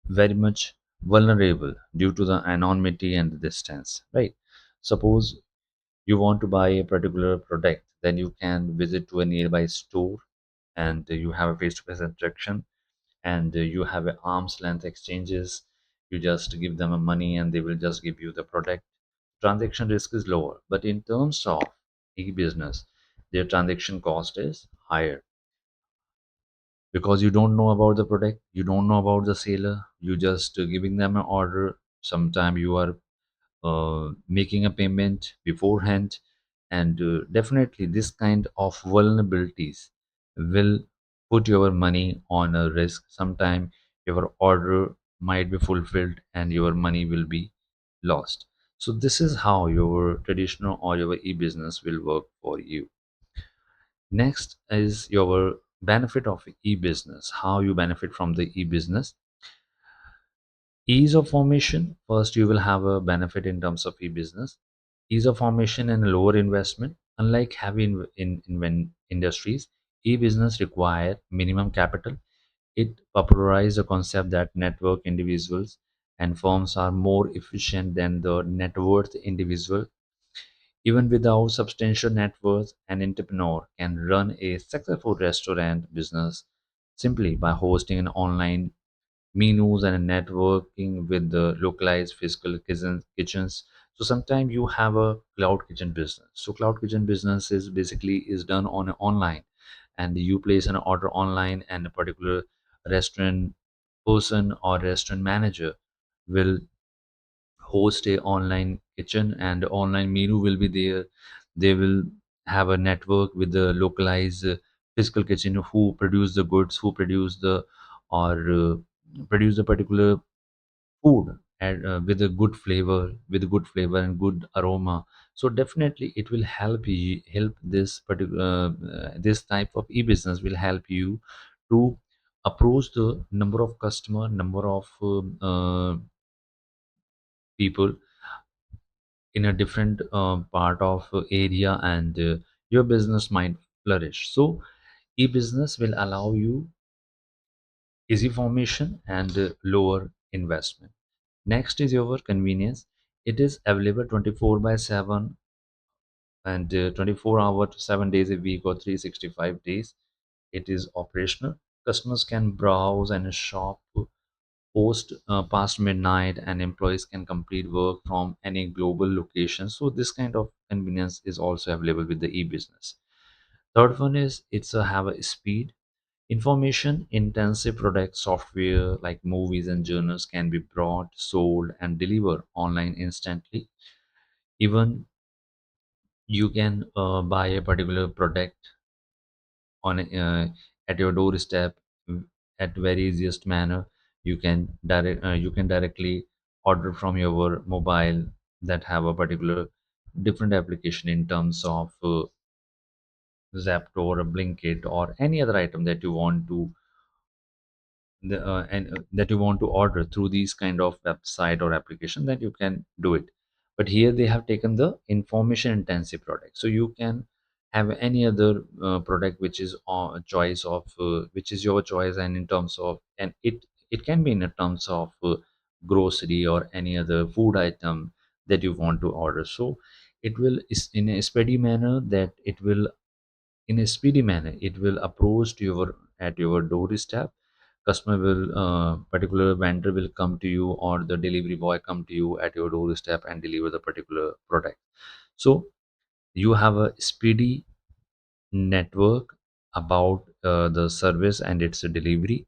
very much vulnerable due to the anonymity and the distance, right? Suppose you want to buy a particular product, then you can visit to a nearby store, and you have a face-to-face interaction, and you have a arm's length exchanges. You just give them a money and they will just give you the product. Transaction risk is lower, but in terms of e-business, their transaction cost is higher, because you don't know about the product, you don't know about the seller, you just giving them an order. Sometime you are making a payment beforehand, and definitely this kind of vulnerabilities will put your money on a risk. Sometime your order might be fulfilled and your money will be lost. So this is how your traditional or your e-business will work for you. Next is your benefit of e-business, how you benefit from the e-business. Ease of formation. First, you will have a benefit in terms of e-business. Ease of formation and lower investment. Unlike heavy in industries, e-business require minimum capital. It popularized the concept that network individuals and firms are more efficient than the net worth individual. Even without substantial net worth, an entrepreneur can run a successful restaurant business simply by hosting an online menus and networking with the localized physical kitchens. So sometimes you have a cloud kitchen business. So cloud kitchen business is basically is done on online, and you place an order online, and a particular restaurant person or restaurant manager will host a online kitchen, and the online menu will be there. They will have a network with the localized physical kitchen who produce the goods, who produce the or produce a particular food, and with a good flavor and good aroma. So definitely it will help this particular this type of e-business will help you to approach the number of customer, number of people in a different part of area, and your business might flourish. So e-business will allow you easy formation and lower investment. Next is your convenience. It is available 24 by 7, and 24 hour to 7 days a week or 365 days. It is operational. Customers can browse and shop post past midnight, and employees can complete work from any global location. So this kind of convenience is also available with the e-business. Third one is it's a have a speed. Information intensive product software like movies and journals can be brought, sold, and delivered online instantly. Even you can buy a particular product on at your doorstep, at very easiest manner. You can directly order from your mobile that have a particular different application in terms of Zapto or a Blinkit or any other item that you want to that you want to order through these kind of website or application, that you can do it. But here they have taken the information intensive product, so you can have any other product which is on choice of which is your choice, and in terms of, and it can be in terms of grocery or any other food item that you want to order. So it will is in a speedy manner, that it will in a speedy manner it will approach to your at your doorstep. Customer will particular vendor will come to you, or the delivery boy come to you at your doorstep and deliver the particular product. So you have a speedy network about the service and its delivery.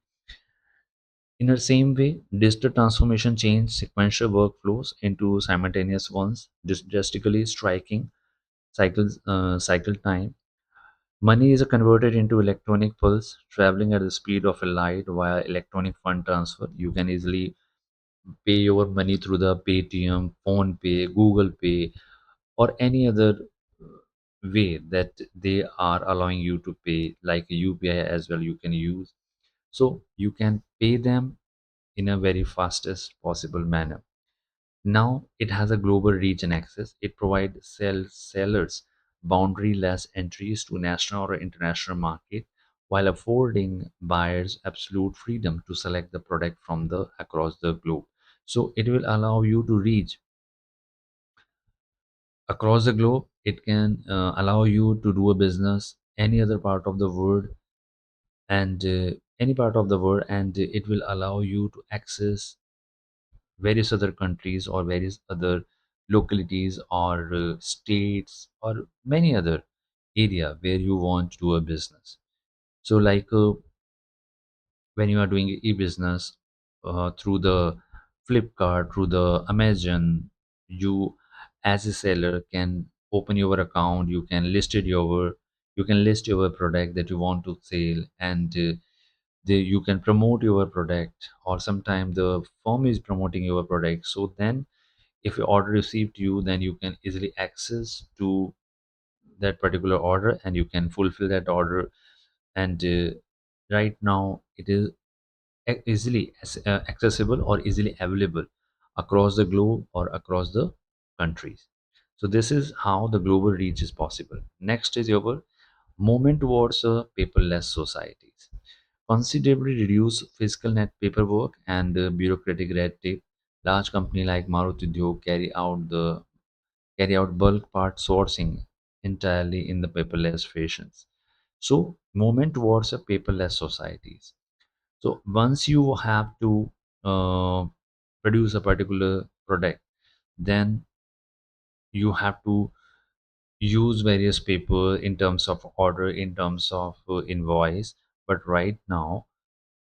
In the same way, digital transformation changed sequential workflows into simultaneous ones, drastically striking cycle time. Money is converted into electronic pulse, traveling at the speed of a light via electronic fund transfer. You can easily pay your money through the Paytm, Phone Pay, Google Pay, or any other way that they are allowing you to pay, like UPI as well. You can use, so you can pay them in a very fastest possible manner. Now it has a global reach and access. It provides sellers boundary-less entries to national or international market, while affording buyers absolute freedom to select the product from the across the globe. So it will allow you to reach across the globe. It can allow you to do a business any other part of the world, and any part of the world, and it will allow you to access various other countries or various other localities or states or many other area where you want to do a business. So like when you are doing e-business through the Flipkart, through the Amazon, you as a seller can open your account. You can list your product that you want to sell, and you can promote your product, or sometime the firm is promoting your product. So then if your order received you, then you can easily access to that particular order and you can fulfill that order. And right now it is easily accessible or easily available across the globe or across the countries. So this is how the global reach is possible. Next is your movement towards paperless societies. Considerably reduce physical net paperwork and bureaucratic red tape. Large company like Maruti Udyog carry out bulk part sourcing entirely in the paperless fashions. So movement towards a paperless societies. So once you have to uh, produce a particular product, then you have to use various paper in terms of order, in terms of invoice. But right now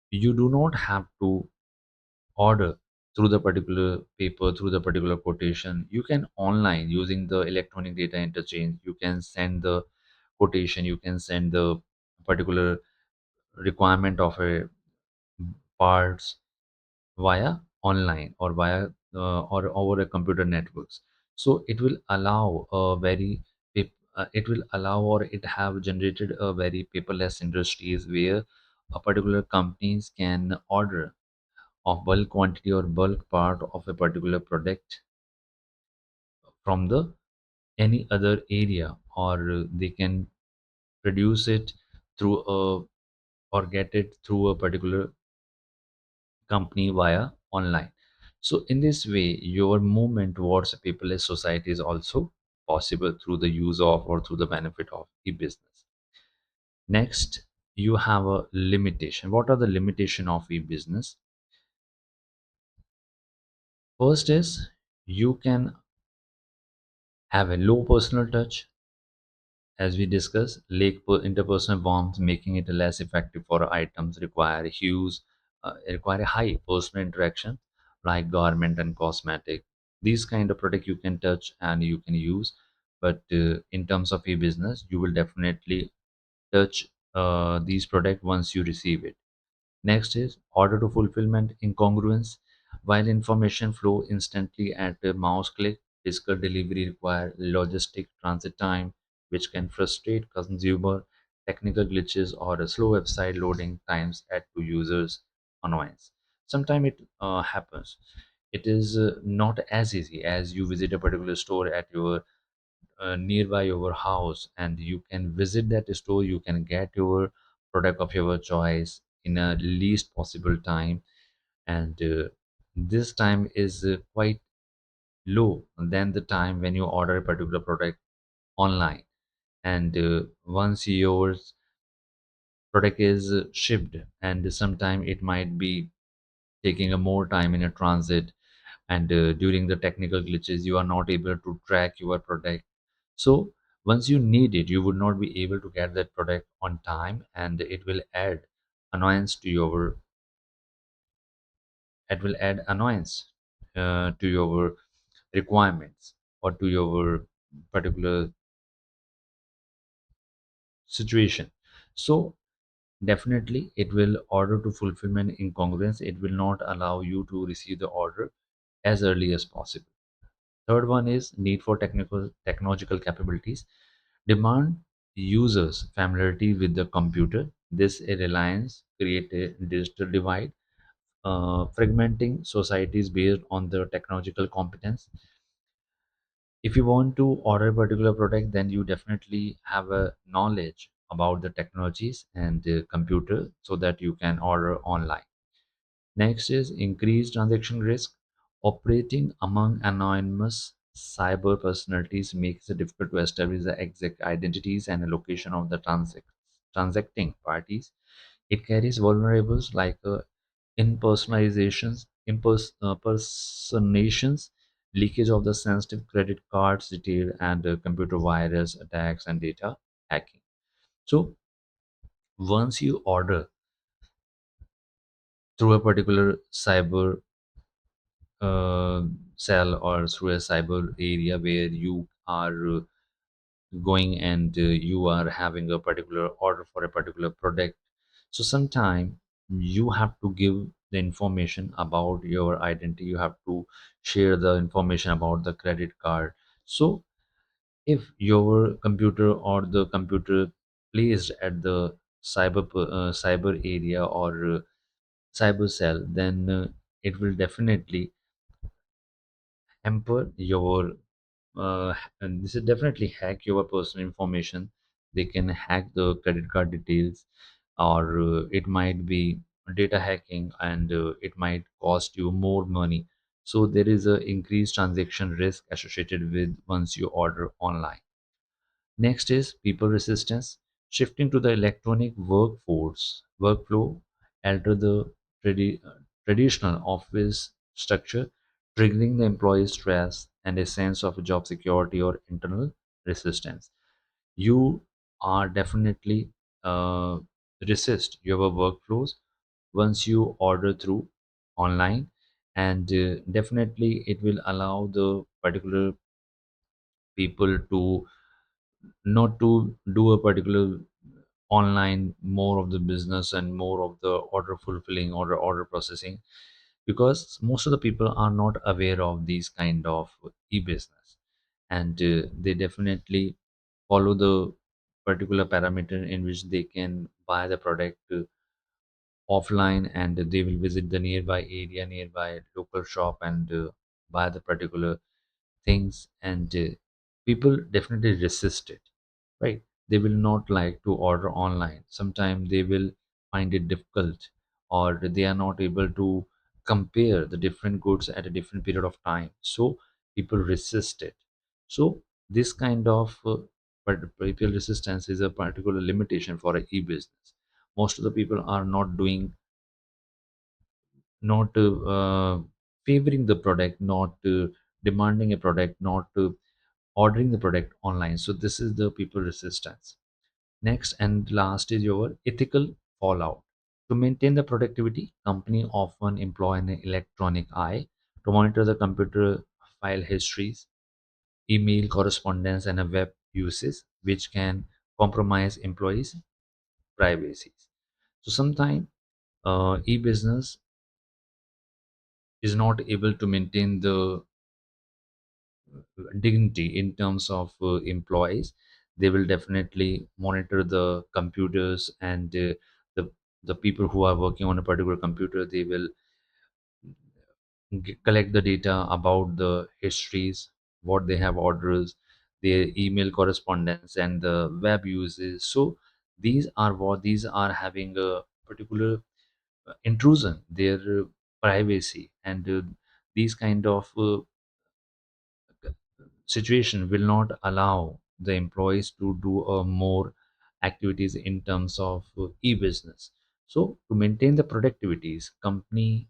you do not have to order through the particular paper, through the particular quotation. You can online using the electronic data interchange. You can send the quotation, you can send the particular requirement of a parts via online or via or over a computer networks. So it will allow a very it will allow, or it have generated a very paperless industries where a particular companies can order of bulk quantity or bulk part of a particular product from the any other area, or they can produce it through a or get it through a particular company via online. So in this way, your movement towards a paperless society is also possible through the use of or through the benefit of e-business. Next, you have a limitation. What are the limitation of e-business? First is you can have a low personal touch. As we discussed, interpersonal warmth, making it less effective for items require a high personal interaction, like garment and cosmetic. These kind of product you can touch and you can use, but in terms of e-business, you will definitely touch these product once you receive it. Next is order to fulfillment incongruence. While information flow instantly at a mouse click, Physical delivery require logistic transit time, which can frustrate consumer. Technical glitches or a slow website loading times add to users' annoyance. Sometimes it happens. It is not as easy as you visit a particular store at your nearby your house, and you can visit that store. You can get your product of your choice in a least possible time, and this time is quite low than the time when you order a particular product online. And once your product is shipped, and sometime it might be taking a more time in a transit, and during the technical glitches you are not able to track your product. So once you need it, you would not be able to get that product on time, and annoyance to your it will add annoyance to your requirements or to your particular situation. So definitely it will order to fulfillment incongruence. It will not allow you to receive the order as early as possible. Third one is need for technological capabilities. Demand users familiarity with the computer. This a reliance create a digital divide, fragmenting societies based on the technological competence. If you want to order a particular product, then you definitely have a knowledge about the technologies and the computer so that you can order online. Next is increased transaction risk. Operating among anonymous cyber personalities makes it difficult to establish the exact identities and location of the transacting parties. It carries vulnerabilities like impersonations, leakage of the sensitive credit cards detail, and computer virus attacks and data hacking. So once you order through a particular cyber uh, cell or through a cyber area where you are going, and you are having a particular order for a particular product, so sometime you have to give the information about your identity. You have to share the information about the credit card. So if your computer or the computer placed at the cyber area or cyber cell, then it will definitely hamper your and this is definitely hack your personal information. They can hack the credit card details, or it might be data hacking, and it might cost you more money. So there is a increased transaction risk associated with once you order online. Next is people resistance. Shifting to the electronic workforce workflow alter the tradi- traditional office structure, triggering the employee stress and a sense of job security or internal resistance. You are definitely uh, resist your workflows once you order through online, and definitely it will allow the particular people to not to do a particular online more of the business and more of the order fulfilling or order processing, because most of the people are not aware of these kind of e-business, and they definitely follow the particular parameter in which they can buy the product offline, and they will visit the nearby area, nearby local shop, and buy the particular things, and people definitely resist it, right? They will not like to order online. Sometimes they will find it difficult, or they are not able to compare the different goods at a different period of time, so people resist it. So this kind of but people resistance is a particular limitation for a e-business. Most of the people are not favoring the product, not demanding a product, not ordering the product online. So this is the people resistance. Next and last is your ethical fallout. To maintain the productivity, company often employ an electronic eye to monitor the computer file histories, email correspondence, and a web uses, which can compromise employees' privacy. So sometimes e-business is not able to maintain the dignity in terms of employees. They will definitely monitor the computers, and the the people who are working on a particular computer, they will collect the data about the histories, what they have orders, their email correspondence, and the web uses. So these are having a particular intrusion their privacy, and these kind of situation will not allow the employees to do more activities in terms of e-business. So to maintain the productivities, company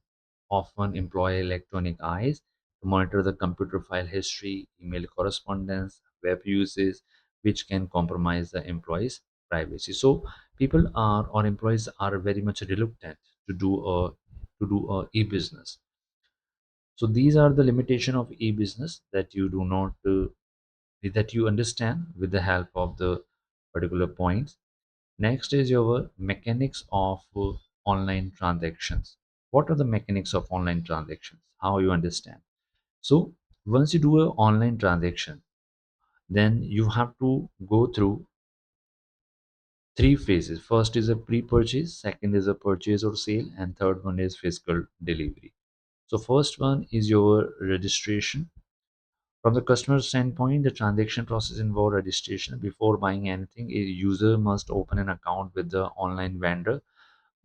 often employ electronic eyes to monitor the computer file history, email correspondence, web uses, which can compromise the employees privacy. So people are, or employees are, very much reluctant to do a e-business. So these are the limitation of e-business that you do not that you understand with the help of the particular points. Next is your mechanics of online transactions. What are the mechanics of online transactions? How you understand? So once you do an online transaction, then you have to go through three phases. First is a pre-purchase, second is a purchase or sale, and third one is physical delivery. So first one is your registration. From the customer standpoint, the transaction process involves registration. Before buying anything, a user must open an account with the online vendor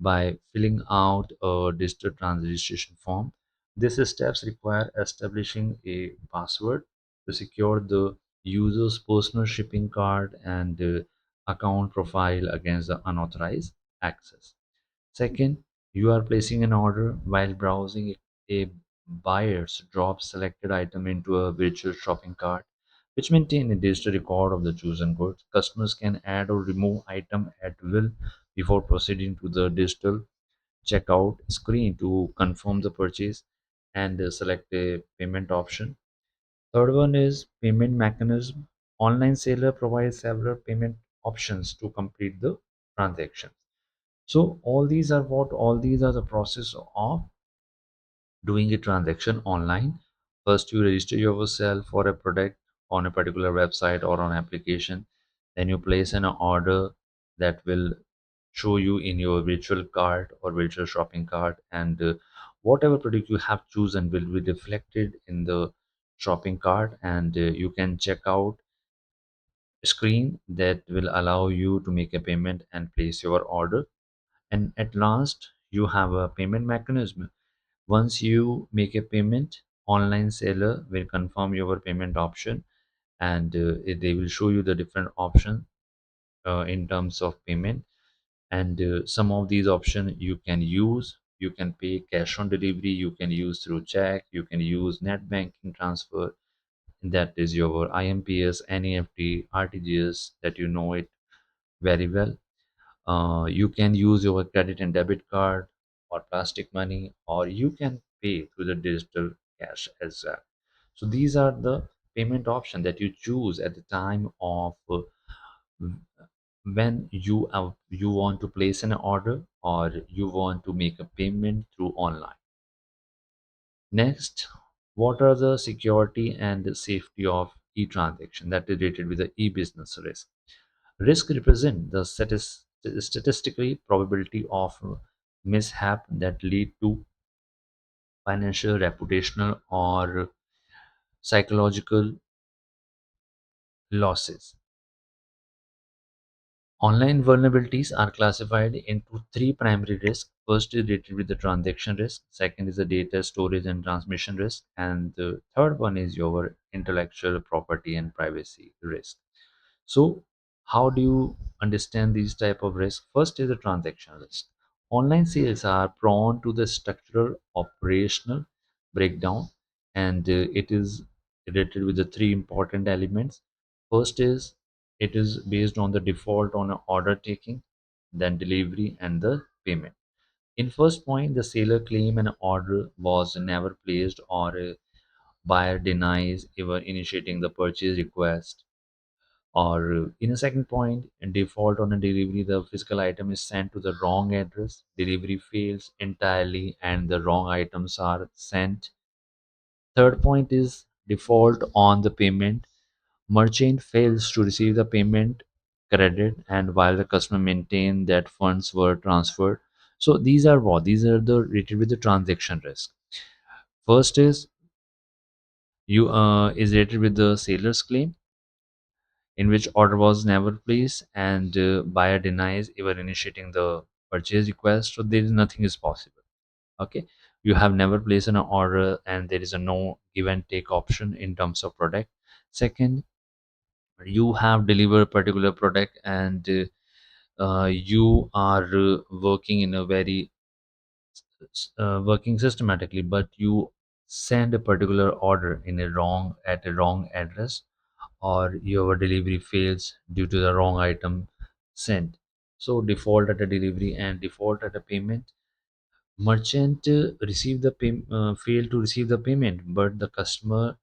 by filling out a digital registration form. These steps require establishing a password to secure the user's personal shipping card and account profile against the unauthorized access. Second, you are placing an order. While browsing, a buyers drop selected item into a virtual shopping cart, which maintain a digital record of the chosen goods. Customers can add or remove item at will before proceeding to the digital checkout screen to confirm the purchase and select a payment option. Third one is payment mechanism. Online seller provides several payment options to complete the transaction. So all these are the process of doing a transaction online. First, you register yourself for a product on a particular website or on application. Then you place an order that will show you in your virtual cart or virtual shopping cart, and whatever product you have chosen will be reflected in the shopping cart, and you can check out screen that will allow you to make a payment and place your order. And at last, you have a payment mechanism. Once you make a payment, online seller will confirm your payment option, and they will show you the different options in terms of payment. And some of these options you can use. You can pay cash on delivery, you can use through check, you can use net banking transfer, that is your IMPS, NEFT, RTGS, that you know it very well. You can use your credit and debit card or plastic money, or you can pay through the digital cash as well. So these are the payment option that you choose at the time of when you want to place an order or you want to make a payment through online. Next, what are the security and safety of e-transaction that is related with the e-business risk? Risk represent the statistically probability of mishap that lead to financial, reputational, or psychological losses. Online vulnerabilities are classified into three primary risks. First is related with the transaction risk, second is the data storage and transmission risk, and the third one is your intellectual property and privacy risk. So, how do you understand these type of risk? First is the transaction risk. Online sales are prone to the structural operational breakdown, and it is related with the three important elements. First is it is based on the default on order taking, then delivery, and the payment. In first point, the seller claim an order was never placed, or a buyer denies ever initiating the purchase request. Or in a second point, in default on a delivery, the physical item is sent to the wrong address, delivery fails entirely, and the wrong items are sent. Third point is default on the payment, merchant fails to receive the payment credit, and while the customer maintain that funds were transferred. So these are what? These are the rated with the transaction risk. First is rated with the seller's claim, in which order was never placed and buyer denies ever initiating the purchase request, so there is nothing is possible. Okay, you have never placed an order and there is a no give and take option in terms of product. Second, you have delivered a particular product and you are working in a very working systematically, but you send a particular order in a wrong at a wrong address, or your delivery fails due to the wrong item sent. So default at a delivery and default at a payment. Merchant fail to receive the payment, but the customer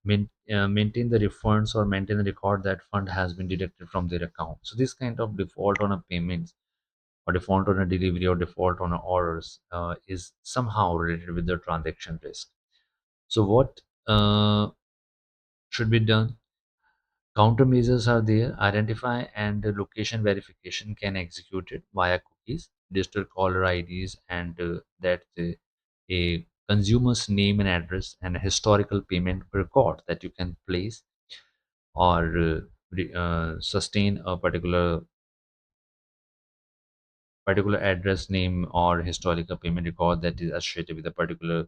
maintain the refunds or maintain the record that fund has been deducted from their account. So this kind of default on a payment or default on a delivery or default on a orders is somehow related with the transaction risk. So what should be done? Countermeasures are there. Identify and location verification can execute it via cookies, digital caller IDs, and a consumer's name and address and a historical payment record that you can place or sustain a particular address name or historical payment record that is associated with a particular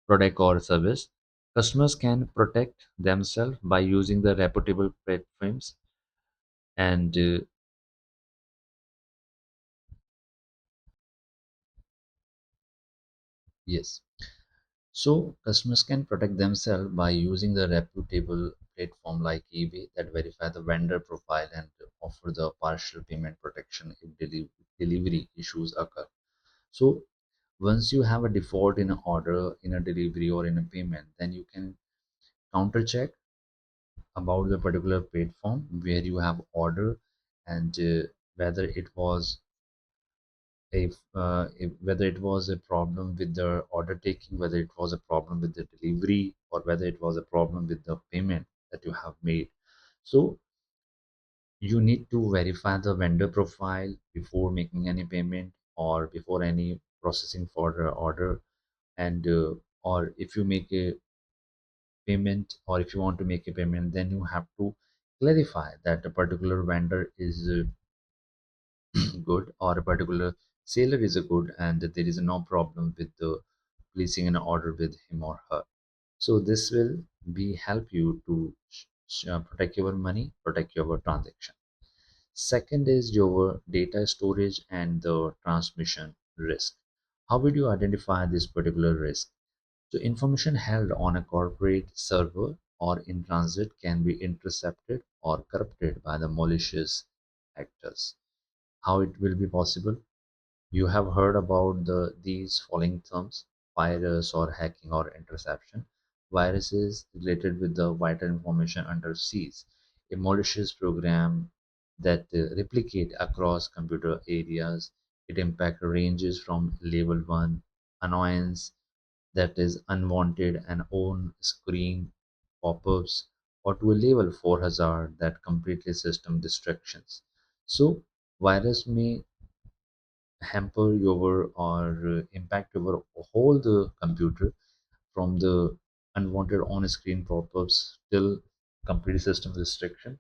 product or service. Customers can protect themselves by using the reputable platforms and yes. So customers can protect themselves by using the reputable platform like eBay that verify the vendor profile and offer the partial payment protection if delivery issues occur. So once you have a default in an order, in a delivery or in a payment, then you can counter check about the particular platform where you have order and whether it was if whether it was a problem with the order taking, whether it was a problem with the delivery, or whether it was a problem with the payment that you have made. So you need to verify the vendor profile before making any payment or before any processing for the order, and or if you make a payment or if you want to make a payment, then you have to clarify that a particular vendor is good or a particular seller is a good and that there is no problem with the placing an order with him or her. So this will be help you to protect your money, protect your transaction. Second is your data storage and the transmission risk. How would you identify this particular risk? So information held on a corporate server or in transit can be intercepted or corrupted by the malicious actors. How it will be possible? You have heard about these following terms: virus or hacking or interception. Virus is related with the vital information under siege, a malicious program that replicate across computer areas. It impact ranges from level 1 annoyance, that is unwanted and on screen pop-ups, or to a level 4 hazard that completely system distractions. So virus may hamper your or impact your whole the computer from the unwanted on-screen pop-ups till complete system restriction.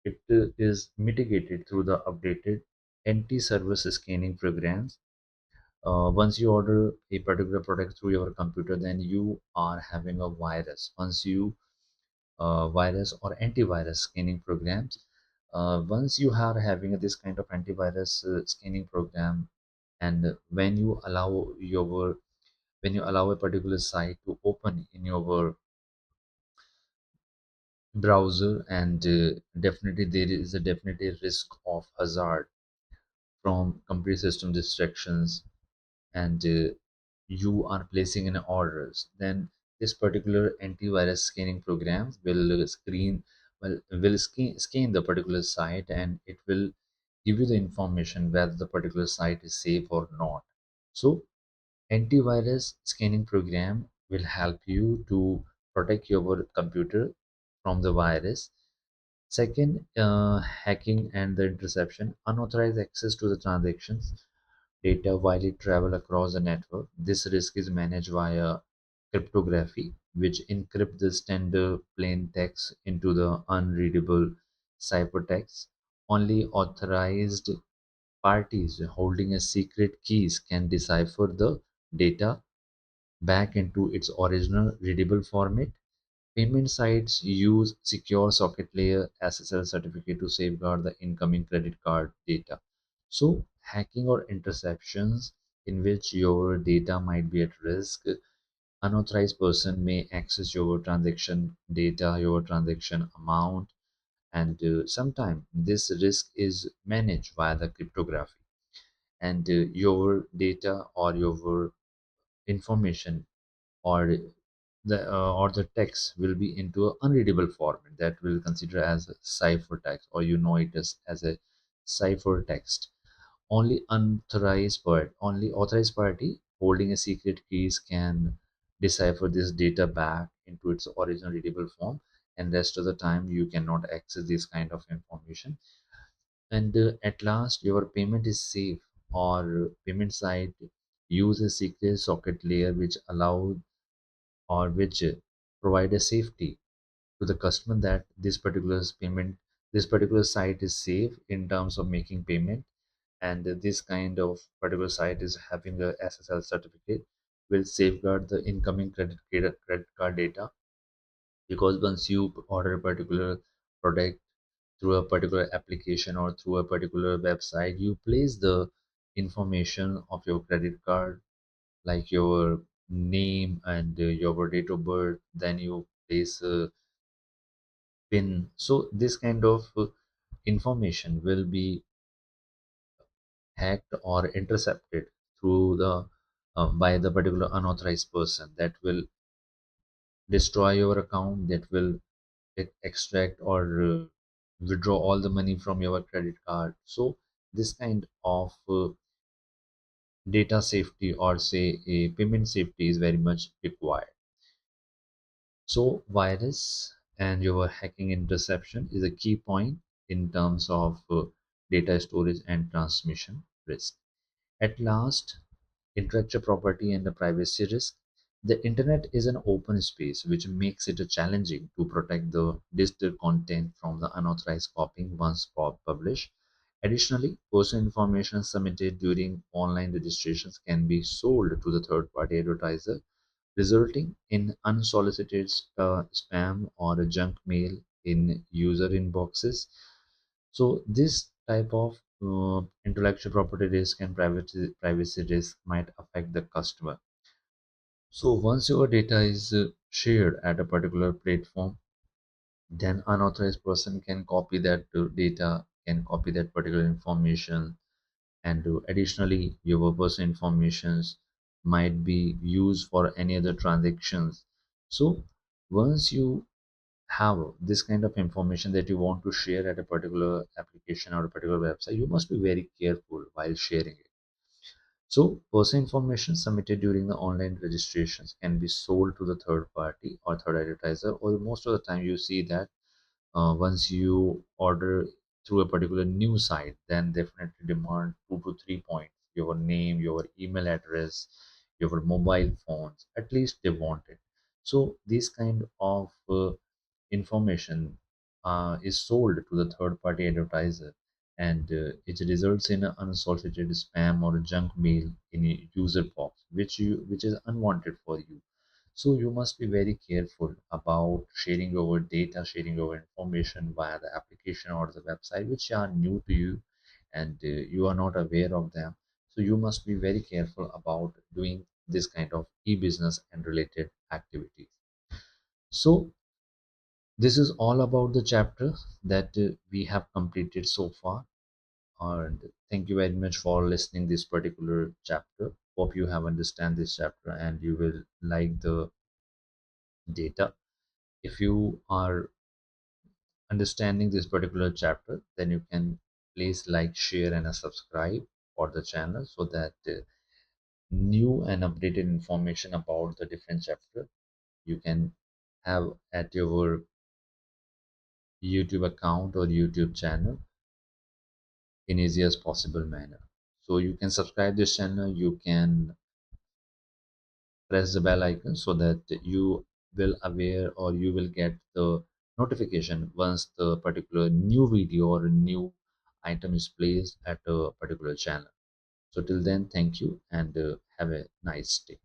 It is mitigated through the updated anti-service scanning programs. Once you order a particular product through your computer, then you are having a virus. Once you virus or antivirus scanning programs, once you are having this kind of antivirus scanning program, and when you allow a particular site to open in your browser, and definitely there is a definitely risk of hazard from complete system distractions, and you are placing in orders, then this particular antivirus scanning program will scan the particular site, and it will give you the information whether the particular site is safe or not. So antivirus scanning program will help you to protect your computer from the virus. Second, hacking and the interception, unauthorized access to the transactions data while it travel across the network. This risk is managed via cryptography, which encrypt the standard plain text into the unreadable ciphertext. Only authorized parties holding a secret keys can decipher the data back into its original readable format. Payment sites use secure socket layer SSL certificate to safeguard the incoming credit card data. So, hacking or interceptions in which your data might be at risk, unauthorized person may access your transaction data, your transaction amount, and sometimes this risk is managed via the cryptography. And your data or your information or the text will be into an unreadable format that will consider as a ciphertext, or you know it as a ciphertext. Only authorized party holding a secret keys can decipher this data back into its original readable form, and rest of the time you cannot access this kind of information. And at last your payment is safe, or payment site use a secret socket layer which allow or which provide a safety to the customer that this particular site is safe in terms of making payment, and this kind of particular site is having a SSL certificate will safeguard the incoming credit card data, because once you order a particular product through a particular application or through a particular website, you place the information of your credit card, like your name and your date of birth, then you place a pin. So this kind of information will be hacked or intercepted through the by the particular unauthorized person that will destroy your account, that will extract or withdraw all the money from your credit card. So this kind of data safety, or say a payment safety, is very much required. So virus and your hacking interception is a key point in terms of data storage and transmission risk. At last, intellectual property and the privacy risk. The internet is an open space which makes it challenging to protect the digital content from the unauthorized copying once published. Additionally, personal information submitted during online registrations can be sold to the third party advertiser, resulting in unsolicited spam or a junk mail in user inboxes. So this type of intellectual property risk and privacy risk might affect the customer. So once your data is shared at a particular platform, then unauthorized person can copy that data, can copy that particular information, and additionally your personal informations might be used for any other transactions. So once you have this kind of information that you want to share at a particular application or a particular website, you must be very careful while sharing it. So personal information submitted during the online registrations can be sold to the third party or third advertiser, or most of the time you see that once you order through a particular new site, then definitely demand 2 to 3 points: your name, your email address, your mobile phones. At least they want it. So this kind of information is sold to the third party advertiser, and it results in an unsolicited spam or junk mail in a user box, which is unwanted for you. So you must be very careful about sharing your data, sharing your information via the application or the website which are new to you, and you are not aware of them. So you must be very careful about doing this kind of e-business and related activities. So this is all about the chapter that we have completed so far. And thank you very much for listening this particular chapter. Hope you have understand this chapter and you will like the data. If you are understanding this particular chapter, then you can please like, share, and subscribe for the channel, so that new and updated information about the different chapter you can have at your YouTube account or YouTube channel in easiest possible manner. So you can subscribe this channel, you can press the bell icon so that you will aware or you will get the notification once the particular new video or a new item is placed at a particular channel. So till then, thank you and have a nice day.